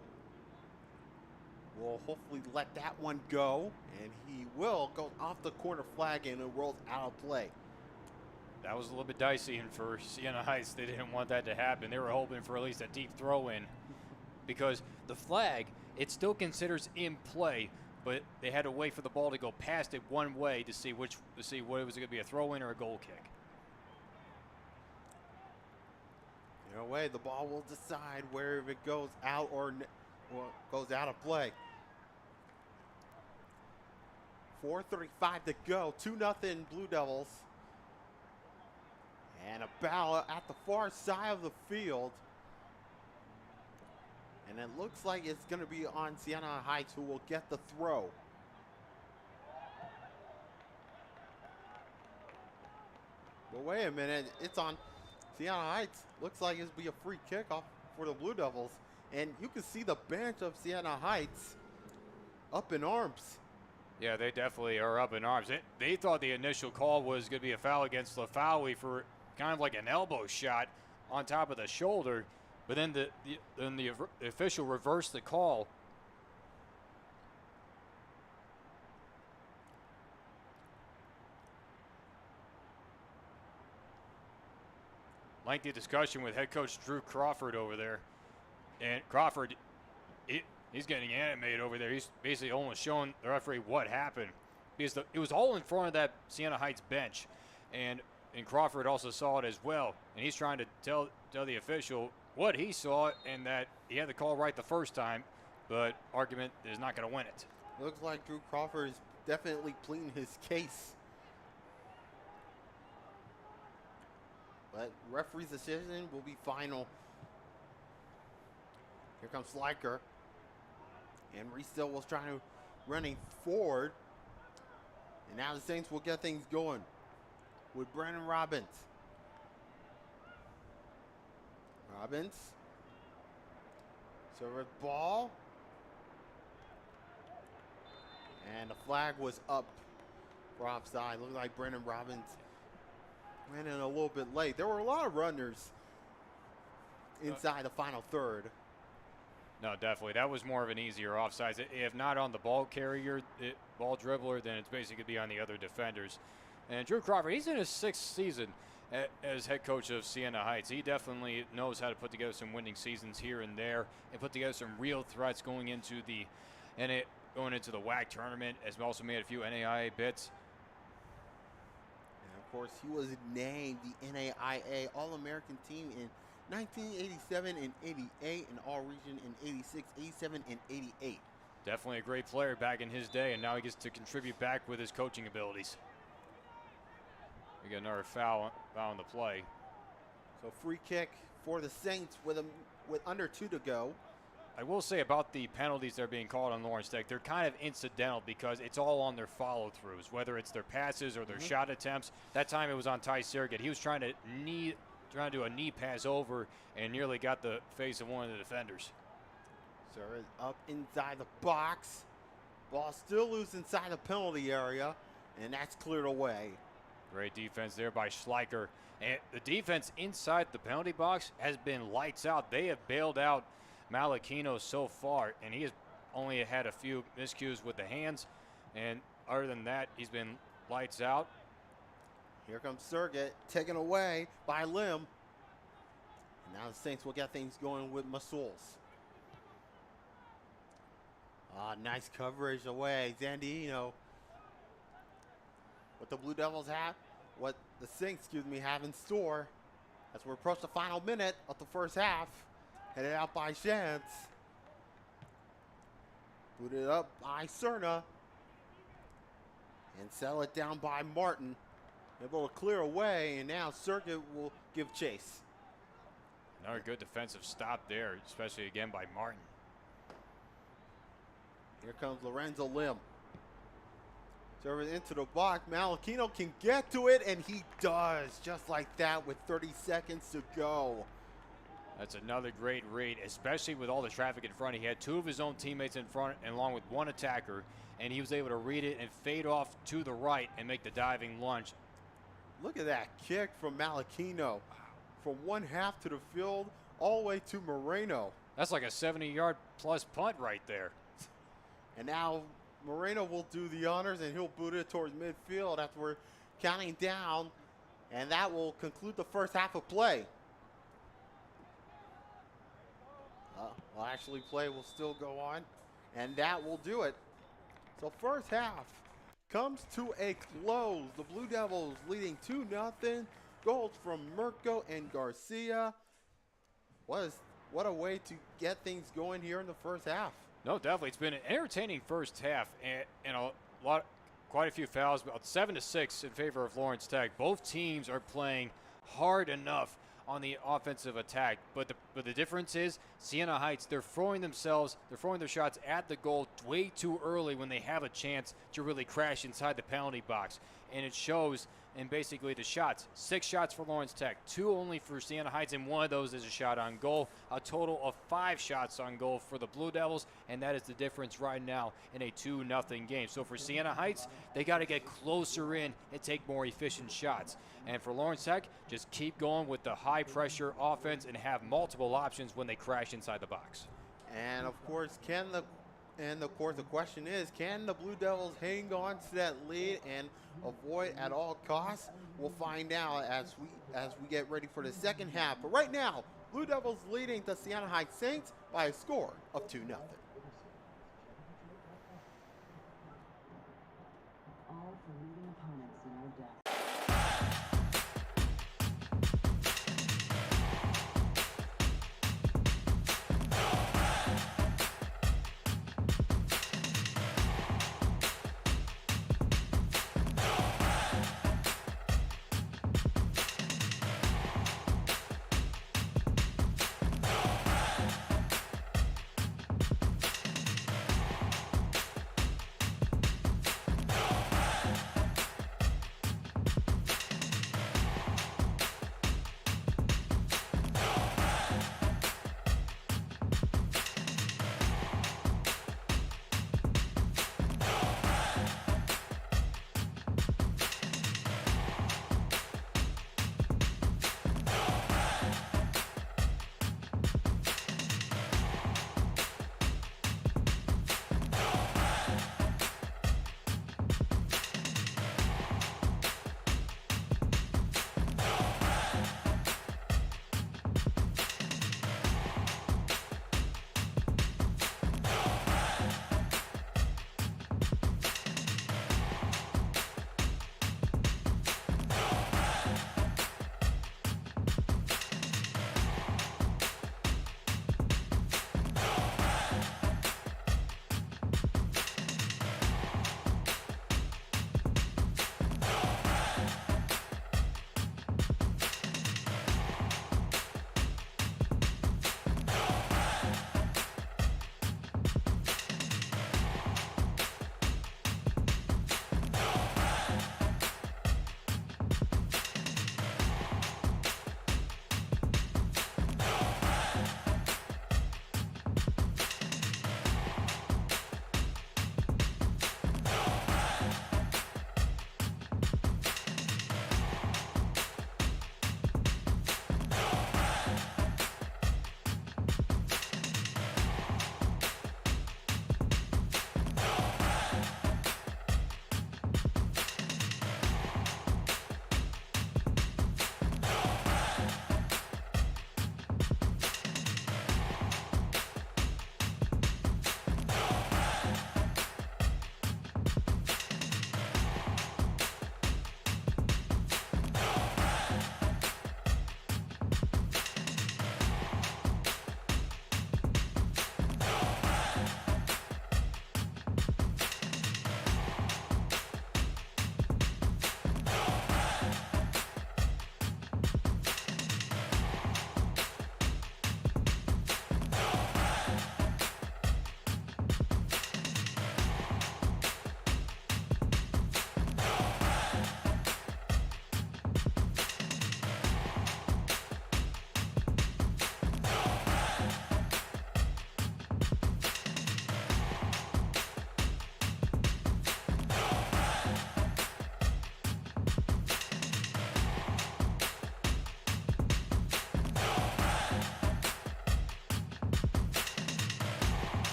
will hopefully let that one go, and he will go off the corner flag, and it rolls out of play. That was a little bit dicey, and for Siena Heights, they didn't want that to happen. They were hoping for at least a deep throw in, because the flag, it still considers in play, but they had to wait for the ball to go past it one way to see what it was going to be, a throw in or a goal kick. Either way, the ball will decide where it goes out or goes out of play. 4:35 to go. 2-0 Blue Devils. And a foul at the far side of the field. And it looks like it's going to be on Siena Heights, who will get the throw. But wait a minute, it's on Siena Heights. Looks like it's be a free kickoff for the Blue Devils. And you can see the bench of Siena Heights up in arms. Yeah, they definitely are up in arms. They thought the initial call was going to be a foul against Lafawi for kind of like an elbow shot on top of the shoulder, but then the official reversed the call. Lengthy discussion with head coach Drew Crawford over there, and Crawford, he's getting animated over there. He's basically almost showing the referee what happened, because it was all in front of that Siena Heights bench, and Crawford also saw it as well, and he's trying to tell the official what he saw and that he had the call right the first time, but argument is not going to win it. Looks like Drew Crawford is definitely pleading his case. But referee's decision will be final. Here comes Sliker. And Reese still was trying to running forward. And now the Saints will get things going with Brandon Robbins. Robbins Serve ball. And the flag was up for offside. Looked like Brandon Robbins ran in a little bit late. There were a lot of runners inside the final third. No, definitely. That was more of an easier offsides. If not on the ball carrier, ball dribbler, then it's basically going to be on the other defenders. And Drew Crawford, he's in his 6th season as head coach of Siena Heights. He definitely knows how to put together some winning seasons here and there and put together some real threats going into the WAC tournament, as well also made a few NAIA bits. And of course, he was named the NAIA All-American team in 1987 and 88, and All-Region in 86, 87, and 88. Definitely a great player back in his day, and now he gets to contribute back with his coaching abilities. We got another foul on the play. So free kick for the Saints with under 2 to go. I will say about the penalties that are being called on Lawrence Tech, they're kind of incidental because it's all on their follow-throughs, whether it's their passes or their shot attempts. That time it was on Ty Surrogate. He was trying to do a knee pass over and nearly got the face of one of the defenders. So up inside the box. Ball still loose inside the penalty area, and that's cleared away. Great defense there by Schleicher. And the defense inside the penalty box has been lights out. They have bailed out Malachino so far, and he has only had a few miscues with the hands. And other than that, he's been lights out. Here comes Surrogate, taken away by Lim. And now the Saints will get things going with Masuls. Nice coverage away. Zandino. What the Blue Devils have, what the Saints, have in store as we approach the final minute of the first half. Headed out by Shantz. Booted up by Cerna. And settle it down by Martin. Able to clear away, and now Circuit will give chase. Another good defensive stop there, especially again by Martin. Here comes Lorenzo Lim. Serve it into the box. Malachino can get to it, and he does, just like that with 30 seconds to go. That's another great read, especially with all the traffic in front. He had 2 of his own teammates in front and along with 1 attacker, and he was able to read it and fade off to the right and make the diving lunge. Look at that kick from Malachino. From one half to the field, all the way to Moreno. That's like a 70-yard plus punt right there. And now Moreno will do the honors, and he'll boot it towards midfield after we're counting down. And that will conclude the first half of play. Well, actually, play will still go on, and that will do it. So first half comes to a close. The Blue Devils leading 2-0. Goals from Mirko and Garcia. What a way to get things going here in the first half. No, definitely. It's been an entertaining first half, and quite a few fouls, about 7-6 in favor of Lawrence Tech. Both teams are playing hard enough on the offensive attack, but the difference is Siena Heights, they're throwing their shots at the goal way too early when they have a chance to really crash inside the penalty box, and it shows in basically the shots. 6 shots for Lawrence Tech, 2 only for Siena Heights, and 1 of those is a shot on goal. A total of 5 shots on goal for the Blue Devils, and that is the difference right now in a 2-0 game. So for Siena Heights, they got to get closer in and take more efficient shots. And for Lawrence Tech, just keep going with the high-pressure offense and have multiple options when they crash inside the box. And of course, the question is, can the Blue Devils hang on to that lead and avoid at all costs? We'll find out as we get ready for the second half. But right now, Blue Devils leading the Siena Heights Saints by a score of 2-0. All for leading opponents in our death.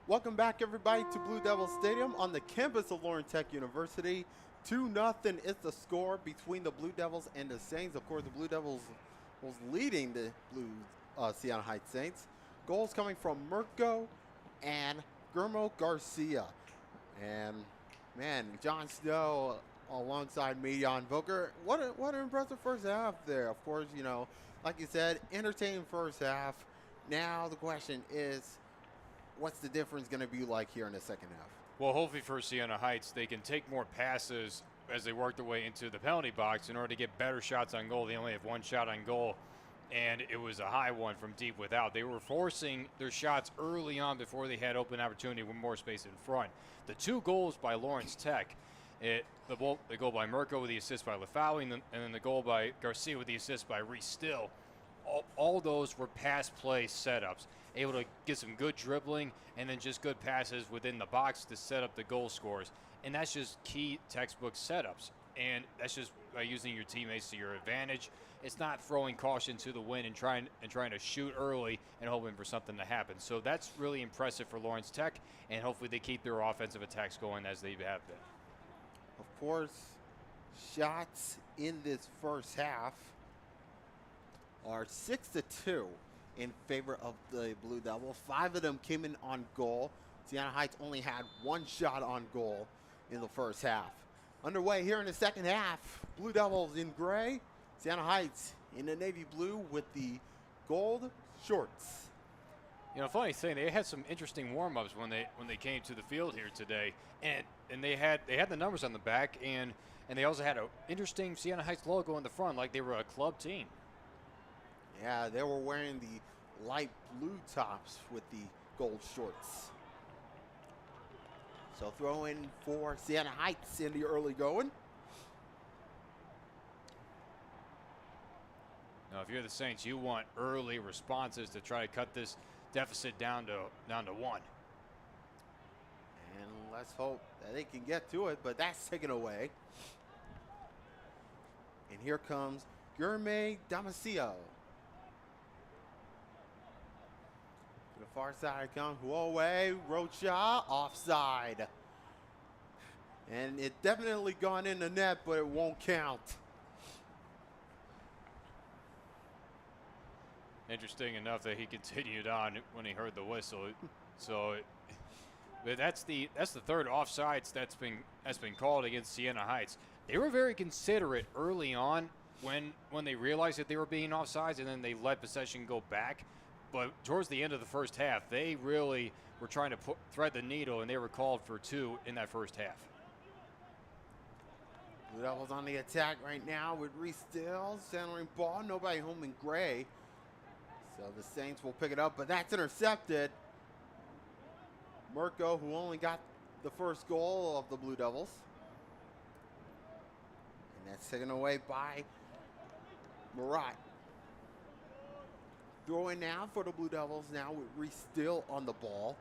Welcome back, everybody, to Blue Devil Stadium on the campus of Lawrence Tech University. 2-0 is the score between the Blue Devils and the Saints. Of course, the Blue Devils was leading the Siena Heights Saints. Goals coming from Mirko and Guillermo Garcia. And, man, John Snow alongside Medion Voker. What an impressive first half there. Of course, you know, like you said, entertaining first half. Now the question is, what's the difference going to be like here in the second half? Well, hopefully for Siena Heights, they can take more passes as they work their way into the penalty box in order to get better shots on goal. They only have one shot on goal, and it was a high one from deep without. They were forcing their shots early on before they had open opportunity with more space in front. The two goals by Lawrence Tech, the goal by Mirko with the assist by Lefau, and then the goal by Garcia with the assist by Reese Still. All those were pass play setups, able to get some good dribbling and then just good passes within the box to set up the goal scores. And that's just key textbook setups. And that's just by using your teammates to your advantage. It's not throwing caution to the wind and trying to shoot early and hoping for something to happen. So that's really impressive for Lawrence Tech, and hopefully they keep their offensive attacks going as they have been. Of course, shots in this first half are 6-2 in favor of the Blue Devils. 5 of them came in on goal. Siena Heights only had one shot on goal in the first half. Underway here in the second half, Blue Devils in gray, Siena Heights in the navy blue with the gold shorts. You know, funny thing, they had some interesting warm-ups when they came to the field here today, and they had the numbers on the back, and they also had an interesting Siena Heights logo in the front, like they were a club team. Yeah, they were wearing the light blue tops with the gold shorts. So throw in for Siena Heights in the early going. Now, if you're the Saints, you want early responses to try to cut this deficit down to 1. And let's hope that they can get to it, but that's taken away. And here comes Gourmet Damasio. To the far side comes Huawei Rocha, offside. And it definitely gone in the net, but it won't count. Interesting enough that he continued on when he heard the whistle. So, but that's the third offsides that's been called against Siena Heights. They were very considerate early on when they realized that they were being offsides, and then they let possession go back. But towards the end of the first half, they really were trying to thread the needle, and they were called for 2 in that first half. Blue Devils on the attack right now with Reese Still centering ball. Nobody home in gray. So the Saints will pick it up, but that's intercepted. Mirko, who only got the first goal of the Blue Devils. And that's taken away by Murat. Throwing now for the Blue Devils now with Reese Still on the ball.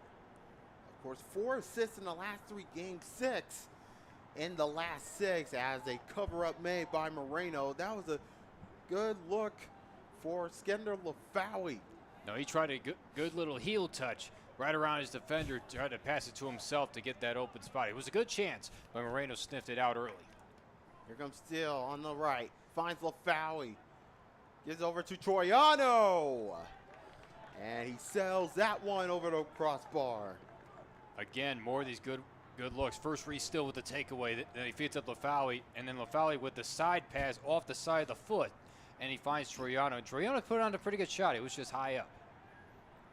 Of course, 4 assists in the last 3 games, 6 in the last 6 as a cover-up made by Moreno. That was a good look for Skender Lefau. No, he tried a good little heel touch right around his defender, tried to pass it to himself to get that open spot. It was a good chance, but Moreno sniffed it out early. Here comes Still on the right, finds Lefau. Gives over to Troiano. And he sails that one over the crossbar. Again, more of these good looks. First Reese Still with the takeaway, then he feeds up Lefau, and then Lefau with the side pass off the side of the foot. And he finds Troiano. And Troiano put on a pretty good shot. It was just high up.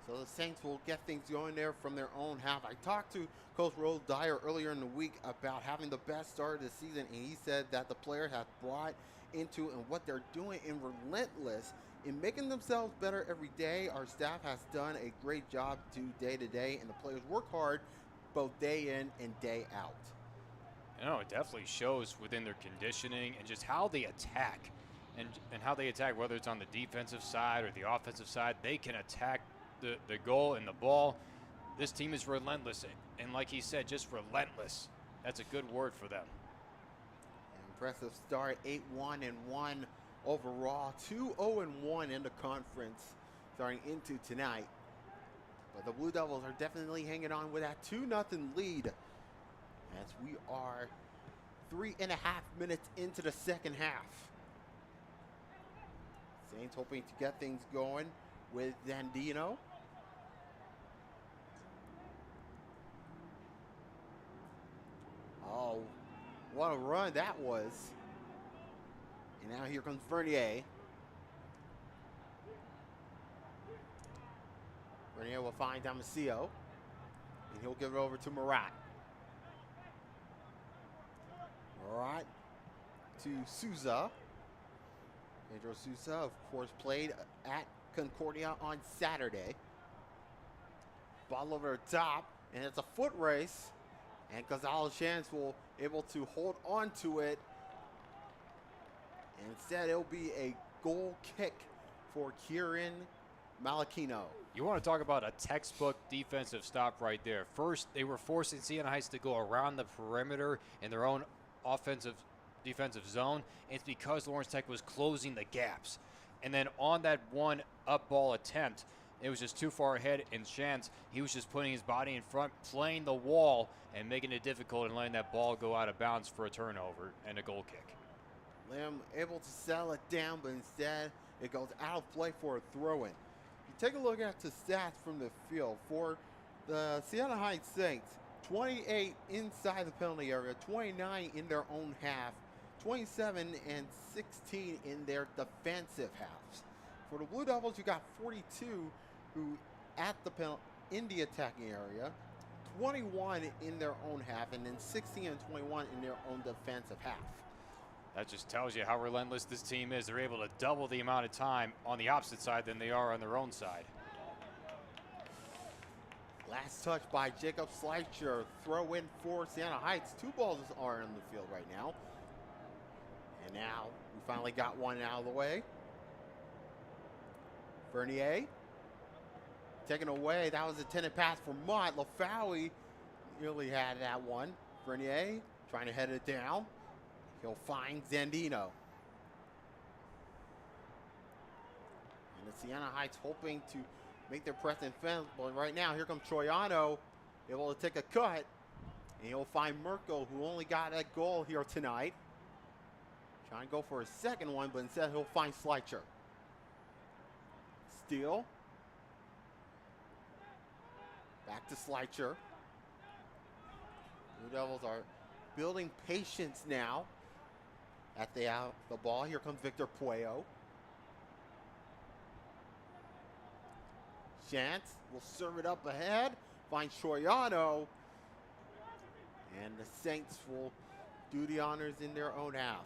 So the Saints will get things going there from their own half. I talked to Coach Rose Dyer earlier in the week about having the best start of the season, and he said that the players have brought into and what they're doing and relentless in making themselves better every day. Our staff has done a great job day to day, and the players work hard both day in and day out. You know, it definitely shows within their conditioning and just how they attack. And how they attack, whether it's on the defensive side or the offensive side, they can attack the goal and the ball. This team is relentless. And like he said, just relentless. That's a good word for them. Impressive start, 8-1-1 overall, 2-0-1 in the conference starting into tonight. But the Blue Devils are definitely hanging on with that 2-0 lead as we are 3.5 minutes into the second half. Saints hoping to get things going with Zandino. Oh, what a run that was. And now here comes Vernier. Vernier will find Damasio. And he'll give it over to Murat. Murat to Souza. Pedro Souza, of course, played at Concordia on Saturday. Ball over the top, and it's a foot race. And Gonzalo Chance will able to hold on to it. And instead, it'll be a goal kick for Kieran Malachino. You want to talk about a textbook defensive stop right there. First, they were forcing Siena Heights to go around the perimeter in their own defensive zone. It's because Lawrence Tech was closing the gaps. And then on that one up ball attempt, it was just too far ahead, and Chance, he was just putting his body in front, playing the wall, and making it difficult and letting that ball go out of bounds for a turnover and a goal kick. Lim able to settle it down, but instead it goes out of play for a throw-in. You take a look at the stats from the field for the Siena Heights Saints. 28 inside the penalty area, 29 in their own half, 27 and 16 in their defensive halves. For the Blue Devils, you got 42 who in the attacking area, 21 in their own half, and then 16 and 21 in their own defensive half. That just tells you how relentless this team is. They're able to double the amount of time on the opposite side than they are on their own side. Last touch by Jacob Schleicher. Throw in for Siena Heights. 2 balls are on the field right now. And now we finally got one out of the way. Vernier taken away. That was a intended pass for Mott. Lafawi nearly had that one. Vernier trying to head it down. He'll find Zandino. And the Siena Heights hoping to make their presence felt, but right now here comes Troiano, able to take a cut, and he'll find Mirko, who only got a goal here tonight. Trying to go for a second one, but instead he'll find Schleicher. Steal. Back to Schleicher. Blue Devils are building patience now at the ball. Here comes Victor Puello. Chance will serve it up ahead. Finds Troiano. And the Saints will do the honors in their own half.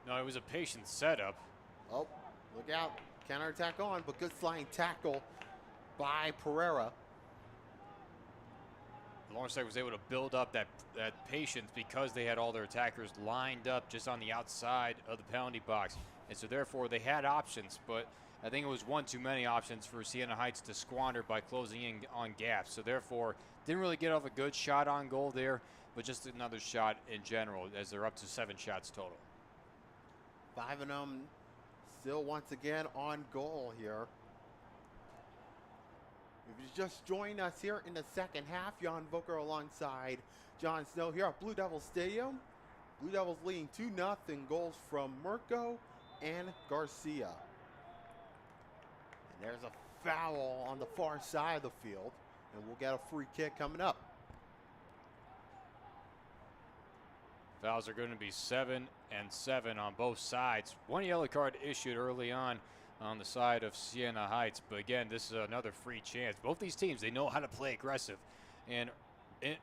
No, it was a patient setup. Oh, look out. Counterattack on, but good sliding tackle by Pereira. Lawrence Tech was able to build up that patience because they had all their attackers lined up just on the outside of the penalty box. And so therefore they had options, but I think it was one too many options for Siena Heights to squander by closing in on gaps. So therefore, didn't really get off a good shot on goal there, but just another shot in general as they're up to 7 shots total. 5 of them still once again on goal here. If you just joined us here in the second half, Jan Volker alongside John Snow here at Blue Devils Stadium. Blue Devils leading 2-0, goals from Mirko and Garcia. And there's a foul on the far side of the field, and we'll get a free kick coming up. Fouls are going to be 7 and 7 on both sides. One yellow card issued early on the side of Siena Heights, but again, this is another free chance. Both these teams, they know how to play aggressive, and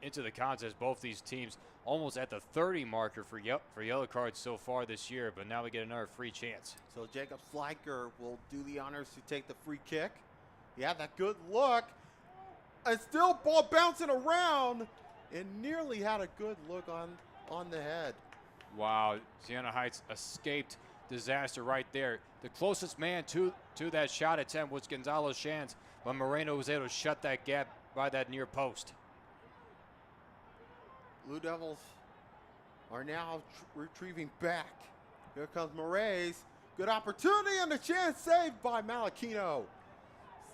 into the contest, both these teams almost at the 30 marker for yellow cards so far this year, but now we get another free chance. So Jacob Schleicher will do the honors to take the free kick. He had that good look, and still ball bouncing around, and nearly had a good look on the head. Wow, Siena Heights escaped disaster right there. The closest man to that shot attempt was Gonzalo Chance, but Moreno was able to shut that gap by that near post. Blue Devils are now retrieving back. Here comes Moraes. Good opportunity and a chance saved by Malachino.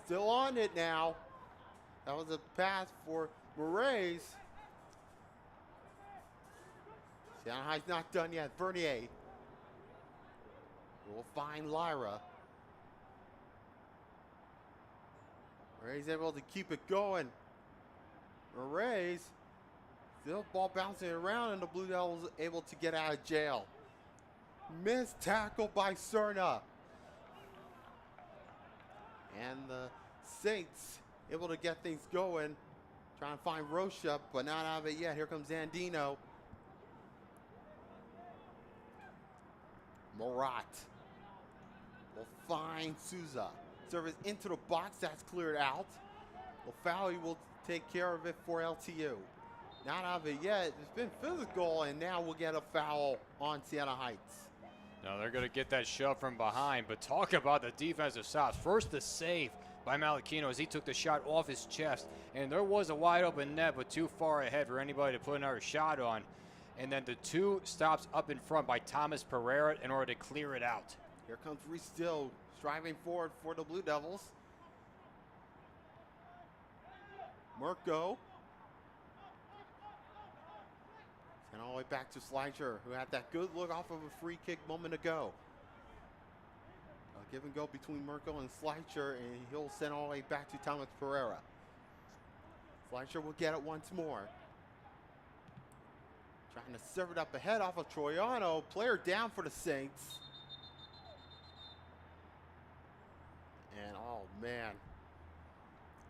Still on it now. That was a pass for Moraes. Siena Heights not done yet. Vernier will find Lyra. Moraes able to keep it going. Moraes, still ball bouncing around, and the Blue Devils able to get out of jail. Missed tackle by Cerna. And the Saints able to get things going. Trying to find Rocha, but not out of it yet. Here comes Andino. Murat will find Souza. Service into the box. That's cleared out. Lafauci will take care of it for LTU. Not out of it yet. It's been physical, and now we'll get a foul on Siena Heights. No, they're going to get that shove from behind, but talk about the defensive stops. First, the save by Malachino as he took the shot off his chest, and there was a wide open net, but too far ahead for anybody to put another shot on. And then the 2 stops up in front by Thomas Pereira in order to clear it out. Here comes Reese Still striving forward for the Blue Devils. Mirko. And all the way back to Slicer, who had that good look off of a free kick moment ago. A give and go between Mirko and Slicer, and he'll send all the way back to Thomas Pereira. Slicer will get it once more. Trying to serve it up ahead off of Troiano. Player down for the Saints. And oh man,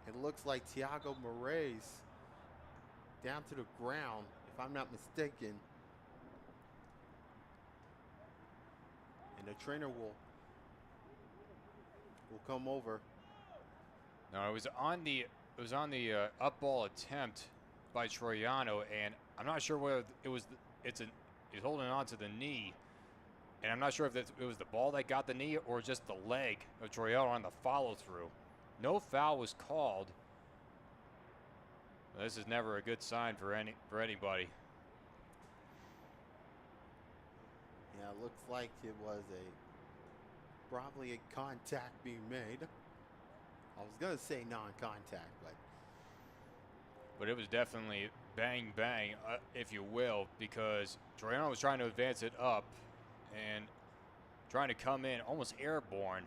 it looks like Thiago Moraes down to the ground, if I'm not mistaken. And the trainer will come over. No, it was on the up ball attempt by Troiano, and I'm not sure whether it was he's holding on to the knee, and I'm not sure if it was the ball that got the knee or just the leg of Troiano on the follow through. No foul was called. This is never a good sign for anybody. Yeah, it looks like it was probably a contact being made. I was gonna say non-contact, but it was definitely bang bang, if you will, because Troiano was trying to advance it up and trying to come in almost airborne,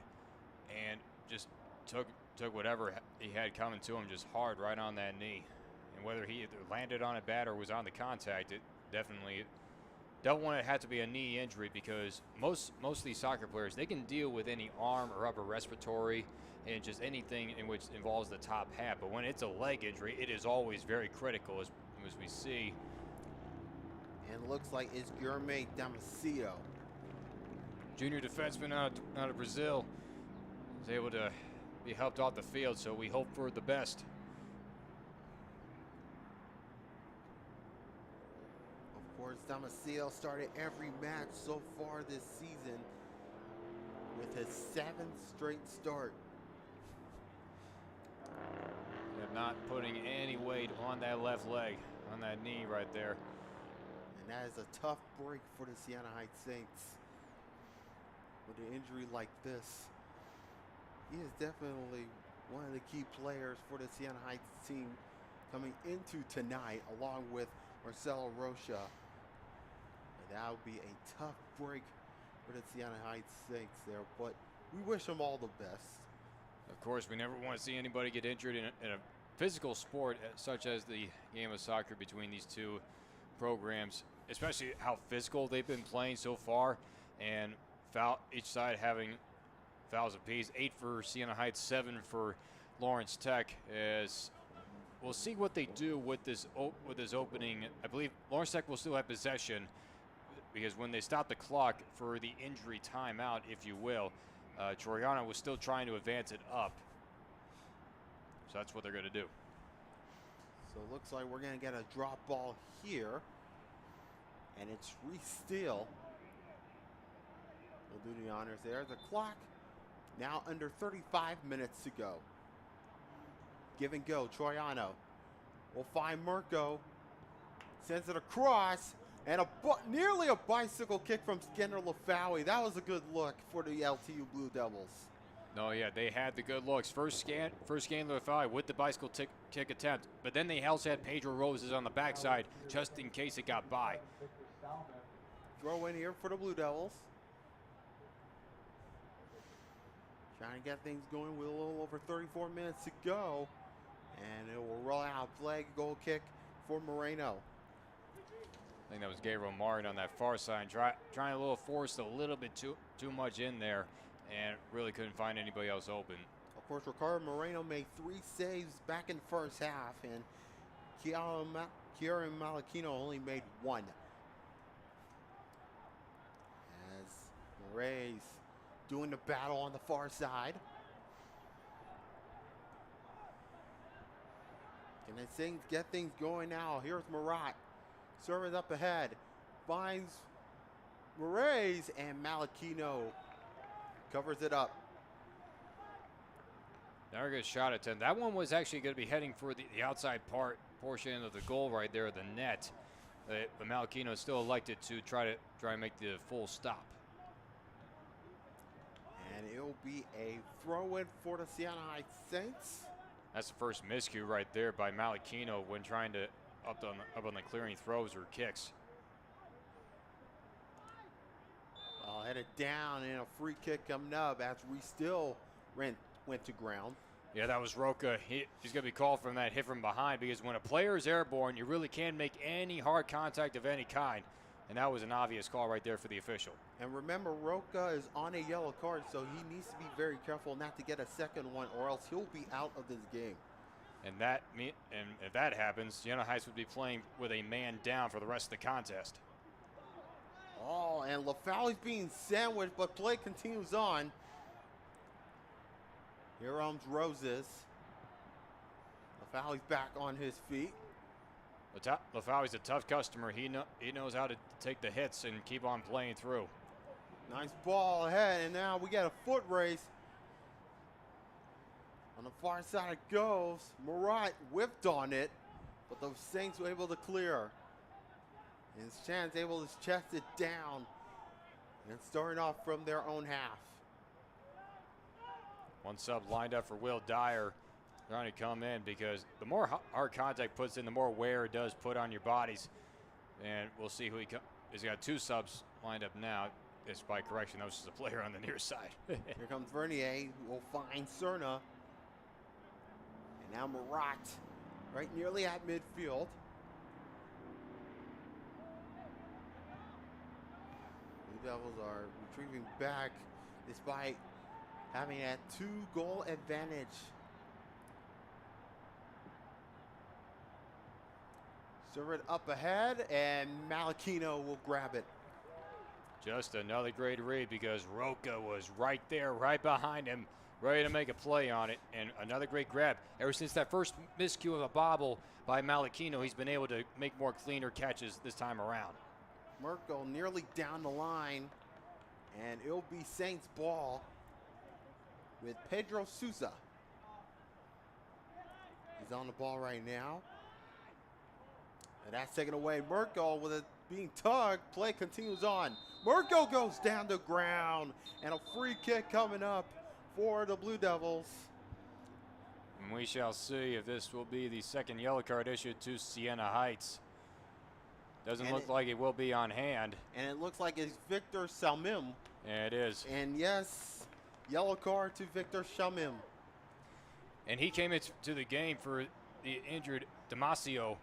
and just took whatever he had coming to him just hard right on that knee. And whether he either landed on it bad or was on the contact, it definitely don't want it had to be a knee injury, because most of these soccer players, they can deal with any arm or upper respiratory and just anything in which involves the top half. But when it's a leg injury, it is always very critical, as we see. And it looks like it's Guilherme Damasio. Junior defenseman out of Brazil is able to be helped off the field, so we hope for the best. Of course, Damasio started every match so far this season with his 7th straight start. They're not putting any weight on that left leg, on that knee right there. And that is a tough break for the Siena Heights Saints. With an injury like this, he is definitely one of the key players for the Siena Heights team coming into tonight, along with Marcelo Rocha. And that would be a tough break for the Siena Heights Saints there, but we wish them all the best. Of course, we never want to see anybody get injured in a physical sport such as the game of soccer between these two programs, especially how physical they've been playing so far, and each side having fouls apiece. 8 for Siena Heights, 7 for Lawrence Tech. As we'll see what they do with this opening. I believe Lawrence Tech will still have possession, because when they stop the clock for the injury timeout, if you will, Troiano was still trying to advance it up. So that's what they're going to do. So it looks like we're going to get a drop ball here. And it's Reese Steele. We'll do the honors there. The clock now under 35 minutes to go. Give and go. Troiano will find Mirko. Sends it across. And nearly a bicycle kick from Skinner Lafauci. That was a good look for the LTU Blue Devils. No, yeah, they had the good looks. First game of the foul with the bicycle kick attempt, but then they also had Pedro Roses on the backside just in case it got by. Throw in here for the Blue Devils. Trying to get things going with a little over 34 minutes to go. And it will roll out. Flag goal kick for Moreno. I think that was Gabriel Martin on that far side, trying a little forced a little bit too much in there, and really couldn't find anybody else open. Of course, Ricardo Moreno made 3 saves back in the first half, and Kieran Malachino only made 1. As Moraes doing the battle on the far side. Can they get things going now? Here's Marat. Serving up ahead. Finds Moraes, and Malachino covers it up. Very good shot attempt. That one was actually going to be heading for the outside portion of the goal right there, the net. But Malachino still elected to try to make the full stop. And it'll be a throw-in for the Siena Heights Saints. That's the first miscue right there by Malachino when trying to up on the clearing throws or kicks. Headed down, and a free kick coming up as we still went to ground. Yeah, that was Roca. He's going to be called from that hit from behind, because when a player is airborne, you really can't make any hard contact of any kind. And that was an obvious call right there for the official. And remember, Roca is on a yellow card, so he needs to be very careful not to get a second one, or else he'll be out of this game. And if that happens, Siena Heights would be playing with a man down for the rest of the contest. Oh, and LaFalle's being sandwiched, but play continues on. Here comes Roses. LaFalle's back on his feet. LaFalle's a tough customer. He knows how to take the hits and keep on playing through. Nice ball ahead, and now we got a foot race. On the far side it goes. Murat whipped on it, but the Saints were able to clear. And Chan's able to chest it down. And starting off from their own half. One sub lined up for Will Dyer, trying to come in, because the more hard contact puts in, the more wear it does put on your bodies. And we'll see who he's got 2 subs lined up now. It's by correction, that was just a player on the near side. Here comes Vernier, who will find Cerna. And now Murat, right nearly at midfield. Blue Devils are retrieving back despite having a 2-goal advantage. Serve it up ahead, and Malachino will grab it. Just another great read, because Roca was right there, right behind him, ready to make a play on it, and another great grab. Ever since that first miscue of a bobble by Malachino, he's been able to make more cleaner catches this time around. Merkel nearly down the line, and it'll be Saints ball with Pedro Sousa. He's on the ball right now. And that's taken away. Merkel with it being tugged. Play continues on. Merkel goes down the ground, and a free kick coming up for the Blue Devils. And we shall see if this will be the second yellow card issued to Siena Heights. Doesn't look like it will be on hand. And it looks like it's Victor Salmim. Yeah, it is. And yes, yellow card to Victor Salmim. And he came into the game for the injured Damasio.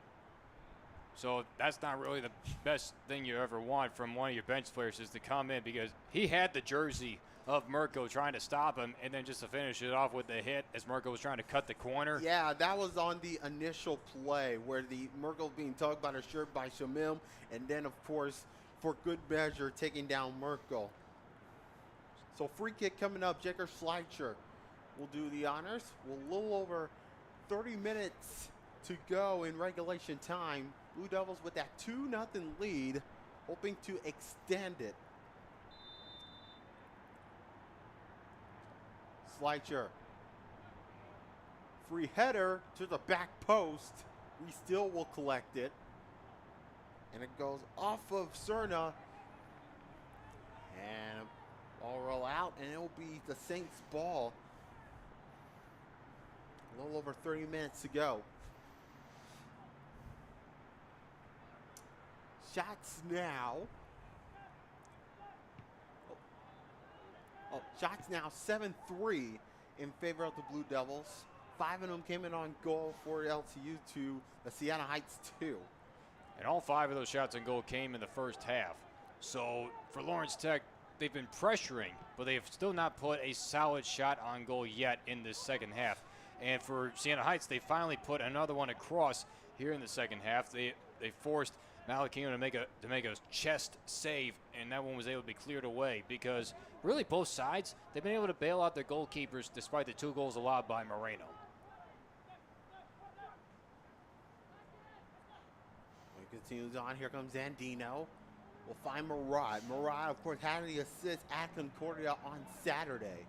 So that's not really the best thing you ever want from one of your bench players, is to come in, because he had the jersey of Mirko trying to stop him, and then just to finish it off with the hit as Mirko was trying to cut the corner. Yeah, that was on the initial play where the Mirko being tugged by the shirt by Shamim, and then of course for good measure taking down Mirko. So free kick coming up. Jacob Schleicher will do the honors. We're a little over 30 minutes to go in regulation time. Blue Devils with that 2-0 lead, hoping to extend it. Schleicher. Free header to the back post. We still will collect it. And it goes off of Cerna. And ball roll out, and it'll be the Saints ball. A little over 30 minutes to go. Shots now. Shots now 7-3 in favor of the Blue Devils. 5 of them came in on goal for LTU to the Siena Heights 2. And all 5 of those shots on goal came in the first half. So for Lawrence Tech, they've been pressuring, but they have still not put a solid shot on goal yet in this second half. And for Siena Heights, they finally put another one across here in the second half. They forced Malachino to make a chest save, and that one was able to be cleared away because really both sides, they've been able to bail out their goalkeepers despite the 2 goals allowed by Moreno. It continues on. Here comes Andino. We'll find Murad. Murad, of course, had the assist at Concordia on Saturday.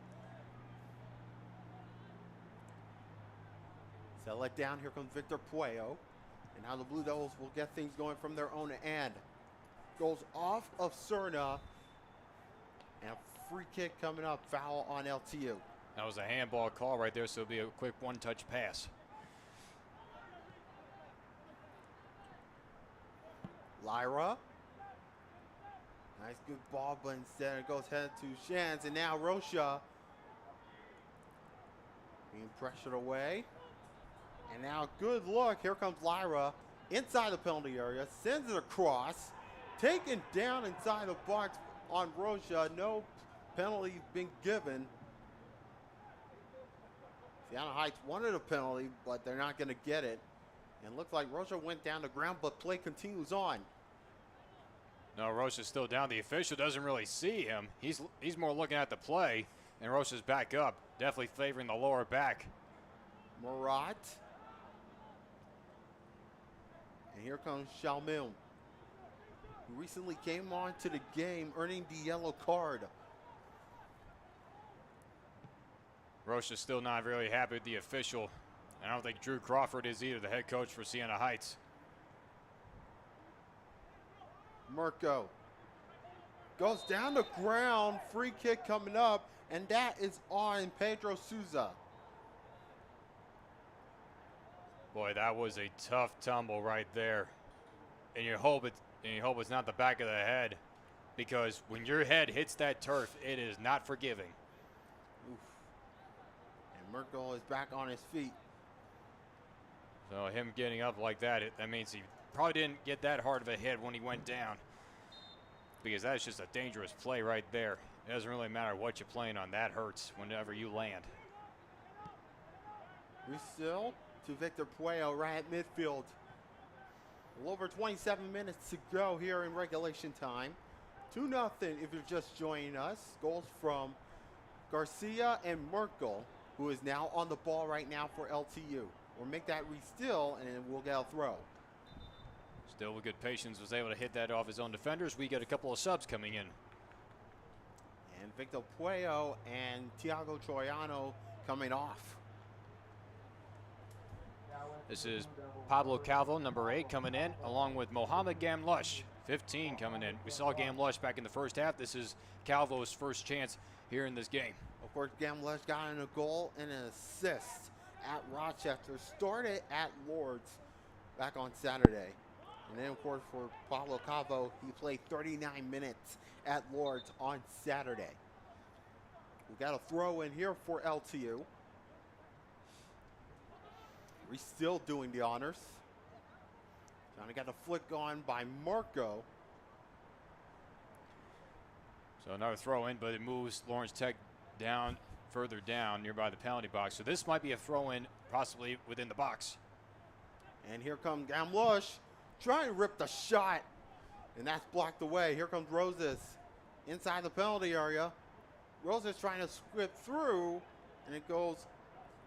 Sell it down. Here comes Victor Puello. And now the Blue Devils will get things going from their own end. Goes off of Cerna. And a free kick coming up. Foul on LTU. That was a handball call right there, so it'll be a quick one-touch pass. Lyra. Nice good ball, but instead it goes head to Shans. And now Rocha being pressured away. And now good look. Here comes Lyra inside the penalty area. Sends it across. Taken down inside the box on Rocha. No penalty being given. Siena Heights wanted a penalty, but they're not going to get it. And looks like Rocha went down the ground, but play continues on. No, Rocha's still down. The official doesn't really see him. He's more looking at the play, and Rocha's back up, definitely favoring the lower back. Murat. And here comes Shalmil, who recently came on to the game, earning the yellow card. Rocha's still not really happy with the official. I don't think Drew Crawford is either, the head coach for Siena Heights. Mirko goes down the ground. Free kick coming up, and that is on Pedro Souza. Boy, that was a tough tumble right there. And you hope it's not the back of the head, because when your head hits that turf, it is not forgiving. Oof. And Mirko is back on his feet. So him getting up like that, that means he probably didn't get that hard of a hit when he went down, because that's just a dangerous play right there. It doesn't really matter what you're playing on. That hurts whenever you land. We still to Victor Puello right at midfield. A little over 27 minutes to go here in regulation time. 2-0 if you're just joining us. Goals from Garcia and Merkel, who is now on the ball right now for LTU. We'll make that re-still, and then we'll get a throw. Still with good patience, was able to hit that off his own defenders. We get a couple of subs coming in. And Victor Puello and Tiago Troiano coming off. This is Pablo Calvo, number 8, coming in, along with Mohamed Gamlush, 15, coming in. We saw Gamlush back in the first half. This is Calvo's first chance here in this game. Of course, Gamlush got in a goal and an assist at Rochester. Started at Lords back on Saturday. And then, of course, for Pablo Calvo, he played 39 minutes at Lords on Saturday. We got a throw in here for LTU. We're still doing the honors. Johnny got a flick on by Marco. So another throw in, but it moves Lawrence Tech down, further down, nearby the penalty box. So this might be a throw in, possibly within the box. And here comes Gamlush, trying to rip the shot. And that's blocked away. Here comes Roses inside the penalty area. Roses trying to squib through, and it goes,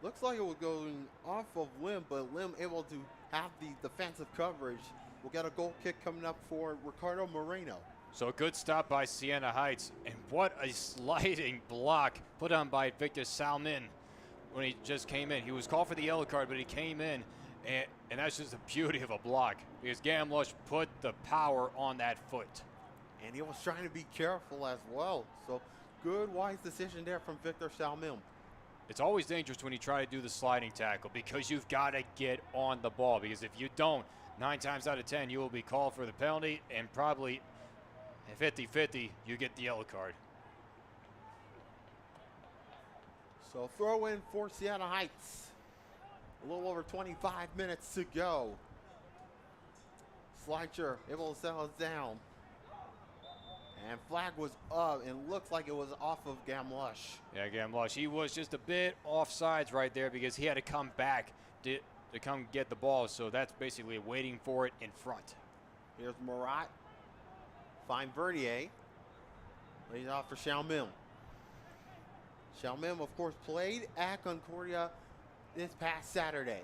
looks like it was going off of Lim, but Lim able to have the defensive coverage. We'll get a goal kick coming up for Ricardo Moreno. So a good stop by Siena Heights, and what a sliding block put on by Victor Salmin when he just came in. He was called for the yellow card, but he came in, and that's just the beauty of a block, because Gamlush put the power on that foot. And he was trying to be careful as well. So good, wise decision there from Victor Salmin. it's always dangerous when you try to do the sliding tackle because you've got to get on the ball. Because if you don't, 9 times out of 10, you will be called for the penalty, and probably 50-50, you get the yellow card. So throw in for Siena Heights. A little over 25 minutes to go. Slicher able to settle it down. And flag was up, and looks like it was off of Gamlush. Yeah, Gamlush, he was just a bit offsides right there because he had to come back to come get the ball. So that's basically waiting for it in front. Here's Murat. Find Verdier. Lays off for Xiaomim. Xiaomim, of course, played at Concordia this past Saturday.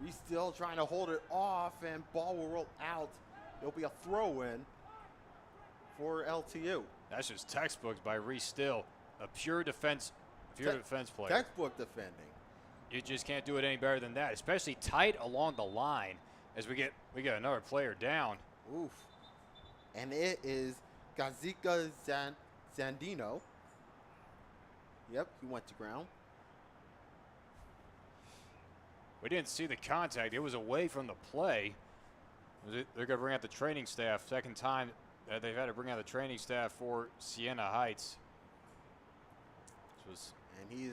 He's still trying to hold it off, and ball will roll out. It'll be a throw-in for LTU. That's just textbooks by Reese Still, a pure defense player. Textbook defending. You just can't do it any better than that, especially tight along the line as we get another player down. Oof. And it is Gazika Zandino. Yep, he went to ground. We didn't see the contact. It was away from the play. They're going to bring out the training staff. Second time that they've had to bring out the training staff for Siena Heights. And he's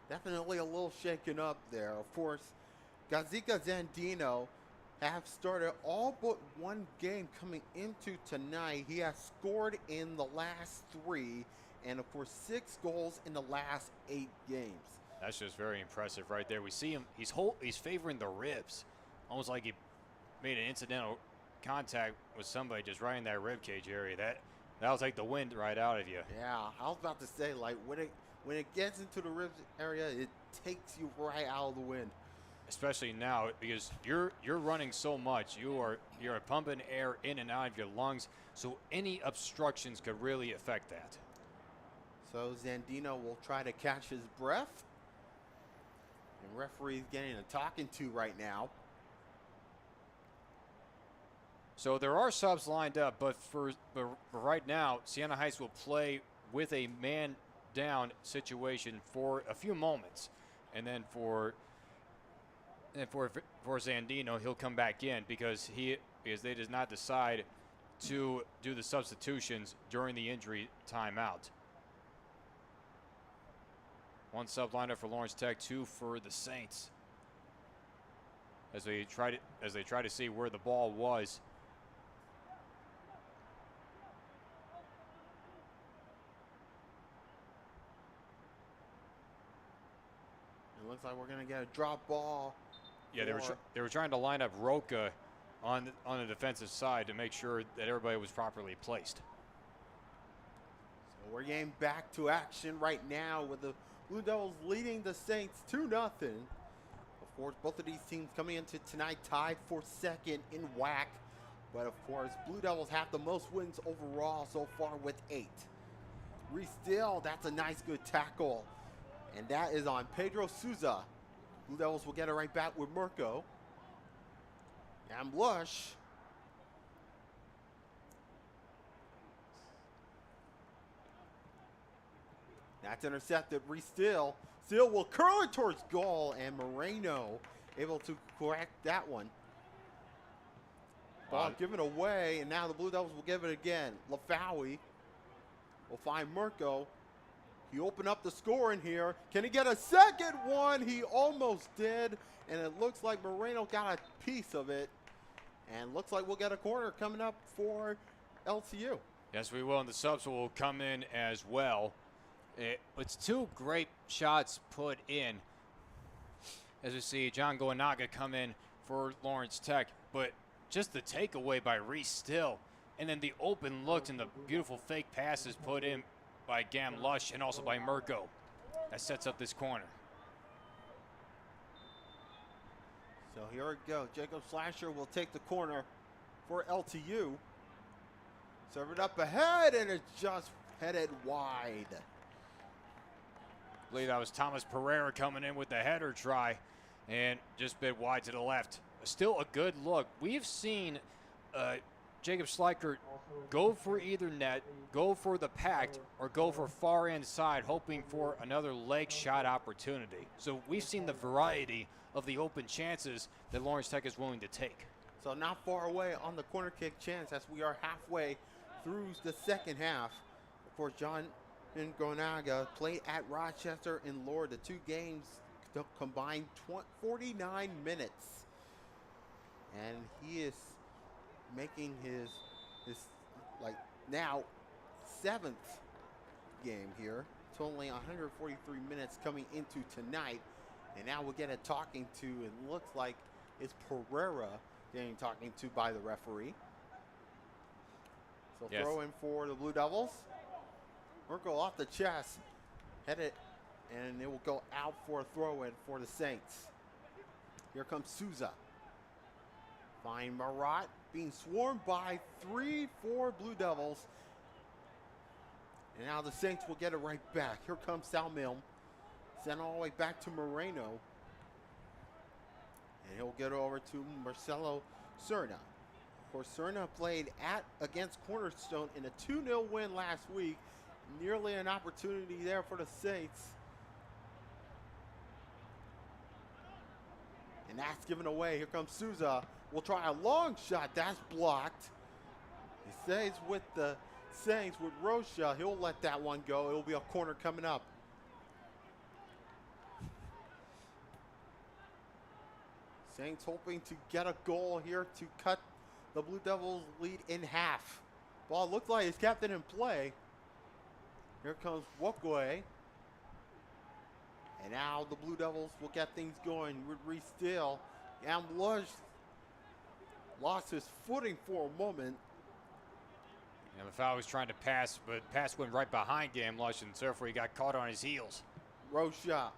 definitely a little shaken up there. Of course, Gazika Zandino have started all but one game coming into tonight. He has scored in the last 3, and of course 6 goals in the last 8 games. That's just very impressive right there. We see him, he's favoring the ribs, almost like he made an incidental contact with somebody just right in that rib cage area. That'll take the wind right out of you. Yeah, I was about to say, like, when it gets into the ribs area, it takes you right out of the wind. Especially now, because you're running so much, you're pumping air in and out of your lungs, so any obstructions could really affect that. So Zandino will try to catch his breath. And referee's getting a talking to right now. So there are subs lined up, but for right now, Siena Heights will play with a man down situation for a few moments, and then for Zandino, he'll come back in because they did not decide to do the substitutions during the injury timeout. 1 sub lined up for Lawrence Tech, 2 for the Saints. As they try to see where the ball was. It looks like we're gonna get a drop ball. Yeah, they were trying to line up Roca on the defensive side to make sure that everybody was properly placed. So we're getting back to action right now with the Blue Devils leading the Saints 2-0. Of course, both of these teams coming into tonight tied for second in WAC. But of course, Blue Devils have the most wins overall so far with 8. Still, that's a nice good tackle. And that is on Pedro Souza. Blue Devils will get it right back with Mirko. And Lush. That's intercepted. Still will curl it towards goal, and Moreno able to correct that one. Ball given away, and now the Blue Devils will give it again. Lafawi will find Mirko. He opened up the score in here. Can he get a second one? He almost did, and it looks like Moreno got a piece of it. And looks like we'll get a corner coming up for LTU. Yes, we will, and the subs will come in as well. It's 2 great shots put in. As we see John Goenaga come in for Lawrence Tech, but just the takeaway by Reese Still, and then the open looks and the beautiful fake passes put in by Gam Lush and also by Mirko. That sets up this corner. So here we go. Jacob Slasher will take the corner for LTU. Serve it up ahead, and it's just headed wide. I believe that was Thomas Pereira coming in with the header try and just bit wide to the left. Still a good look. We've seen Jacob Schleicher go for either net, go for the packed, or go for far inside, hoping for another leg shot opportunity. So we've seen the variety of the open chances that Lawrence Tech is willing to take. So not far away on the corner kick chance as we are halfway through the second half. Of course, John Gonaga played at Rochester and Lourdes. The two games combined 49 minutes. And he is making his like now 7th game here, totaling 143 minutes coming into tonight. And now we'll get a talking to, it looks like it's Pereira getting talking to by the referee. So yes. Throw in for the Blue Devils. Merkel off the chest, headed, and it will go out for a throw in for the Saints. Here comes Souza. Find Marat being swarmed by 3-4 Blue Devils. And now the Saints will get it right back. Here comes Salmilm. Sent all the way back to Moreno. And he'll get over to Marcelo Serna. Of course, Serna played against Cornerstone in a 2-0 win last week. Nearly an opportunity there for the Saints. And that's given away. Here comes Souza. We'll try a long shot. That's blocked. He stays with the Saints with Rocha. He'll let that one go. It'll be a corner coming up. Saints hoping to get a goal here to cut the Blue Devils lead in half. Ball looks like it's captain in play. Here comes Wokwe. And now the Blue Devils will get things going with Reese Steele. And Lush lost his footing for a moment. And Lafau was trying to pass, but pass went right behind Gamlush, and therefore he got caught on his heels. Rocha.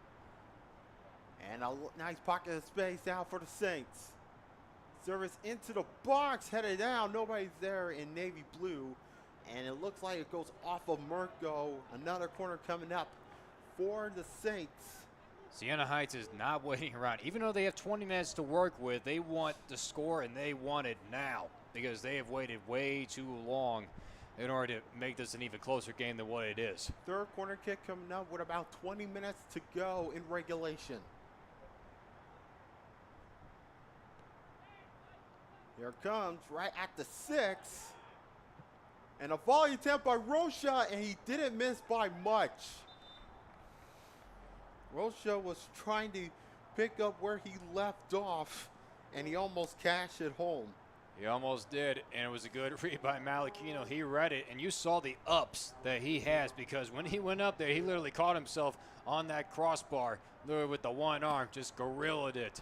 And a nice pocket of space now for the Saints. Service into the box, headed down. Nobody's there in navy blue. And it looks like it goes off of Mirko. Another corner coming up for the Saints. Siena Heights is not waiting around. Even though they have 20 minutes to work with, they want the score, and they want it now because they have waited way too long in order to make this an even closer game than what it is. Third corner kick coming up with about 20 minutes to go in regulation. Here it comes right at the 6. And a volley attempt by Rocha, and he didn't miss by much. Rocha was trying to pick up where he left off, and he almost cashed it home. He almost did, and it was a good read by Malachino. He read it, and you saw the ups that he has because when he went up there, he literally caught himself on that crossbar, literally with the one arm, just gorillaed it.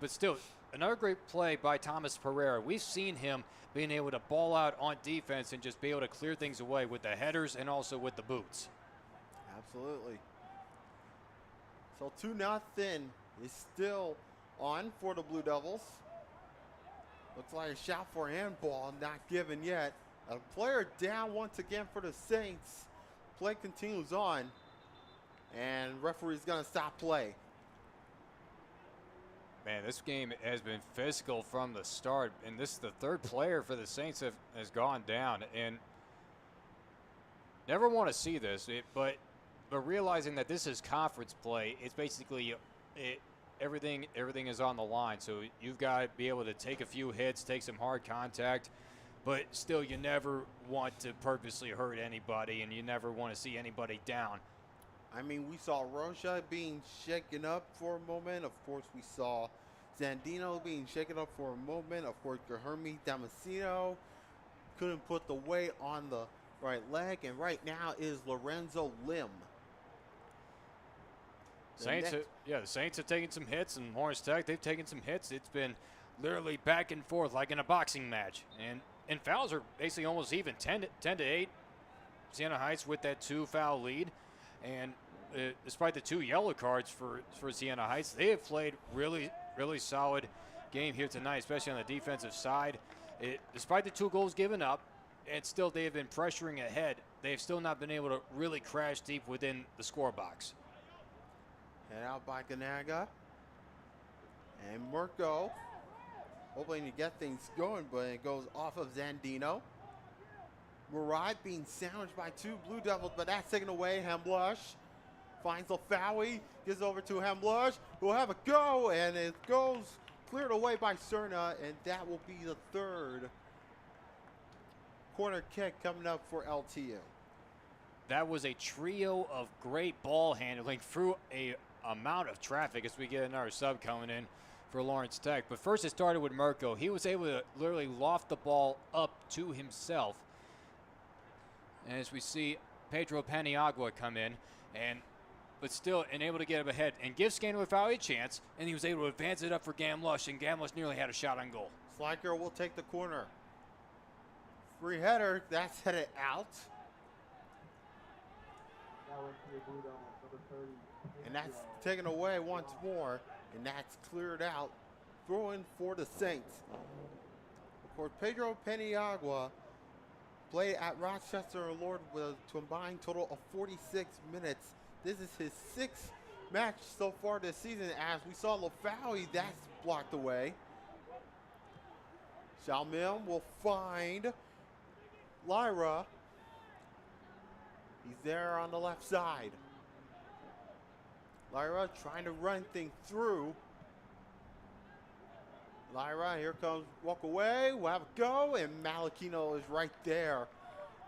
But still, another great play by Thomas Pereira. We've seen him being able to ball out on defense and just be able to clear things away with the headers and also with the boots. Absolutely. So 2-0 is still on for the Blue Devils. Looks like a shot for handball, not given yet. A player down once again for the Saints. Play continues on, and referee's gonna stop play. Man, this game has been physical from the start, and this is the third player for the Saints has gone down. And never want to see this, but realizing that this is conference play, it's basically everything is on the line. So you've got to be able to take a few hits, take some hard contact, but still you never want to purposely hurt anybody, and you never want to see anybody down. I mean, we saw Rocha being shaken up for a moment. Of course, we saw Zandino being shaken up for a moment. Of course, Guilherme Damasceno couldn't put the weight on the right leg. And right now is Lorenzo Lim. The Saints have taken some hits, and Lawrence Tech, they've taken some hits. It's been literally back and forth like in a boxing match. And fouls are basically almost even, 10-8. Siena Heights with that 2-foul lead. And despite the 2 yellow cards for Siena Heights, they have played really, really solid game here tonight, especially on the defensive side. Despite the 2 goals given up, and still they have been pressuring ahead, they have still not been able to really crash deep within the score box. Head out by Ganaga. And Mirko hoping to get things going, but it goes off of Zandino. Murat being sandwiched by two Blue Devils, but that's taken away. Hamblush finds Lafawi, gives over to Hamblush, who will have a go, and it goes cleared away by Cerna, and that will be the third corner kick coming up for LTU. That was a trio of great ball handling through a amount of traffic as we get another sub coming in for Lawrence Tech. But first it started with Mirko. He was able to literally loft the ball up to himself. And as we see Pedro Paniagua come in, but still able to get him ahead and give Scandal Valley a chance, and he was able to advance it up for Gamlush, and Gamlush nearly had a shot on goal. Slacker will take the corner. Free header, that's headed out. And that's taken away once more, and that's cleared out. Throw in for the Saints. Of course, Pedro Paniagua played at Rochester Lord with a combined total of 46 minutes. This is his sixth match so far this season, as we saw Lafawi, that's blocked away. Xiaomim will find Lyra. He's there on the left side. Lyra trying to run things through. Lyra, here comes walk away. We'll have a go, and Malachino is right there.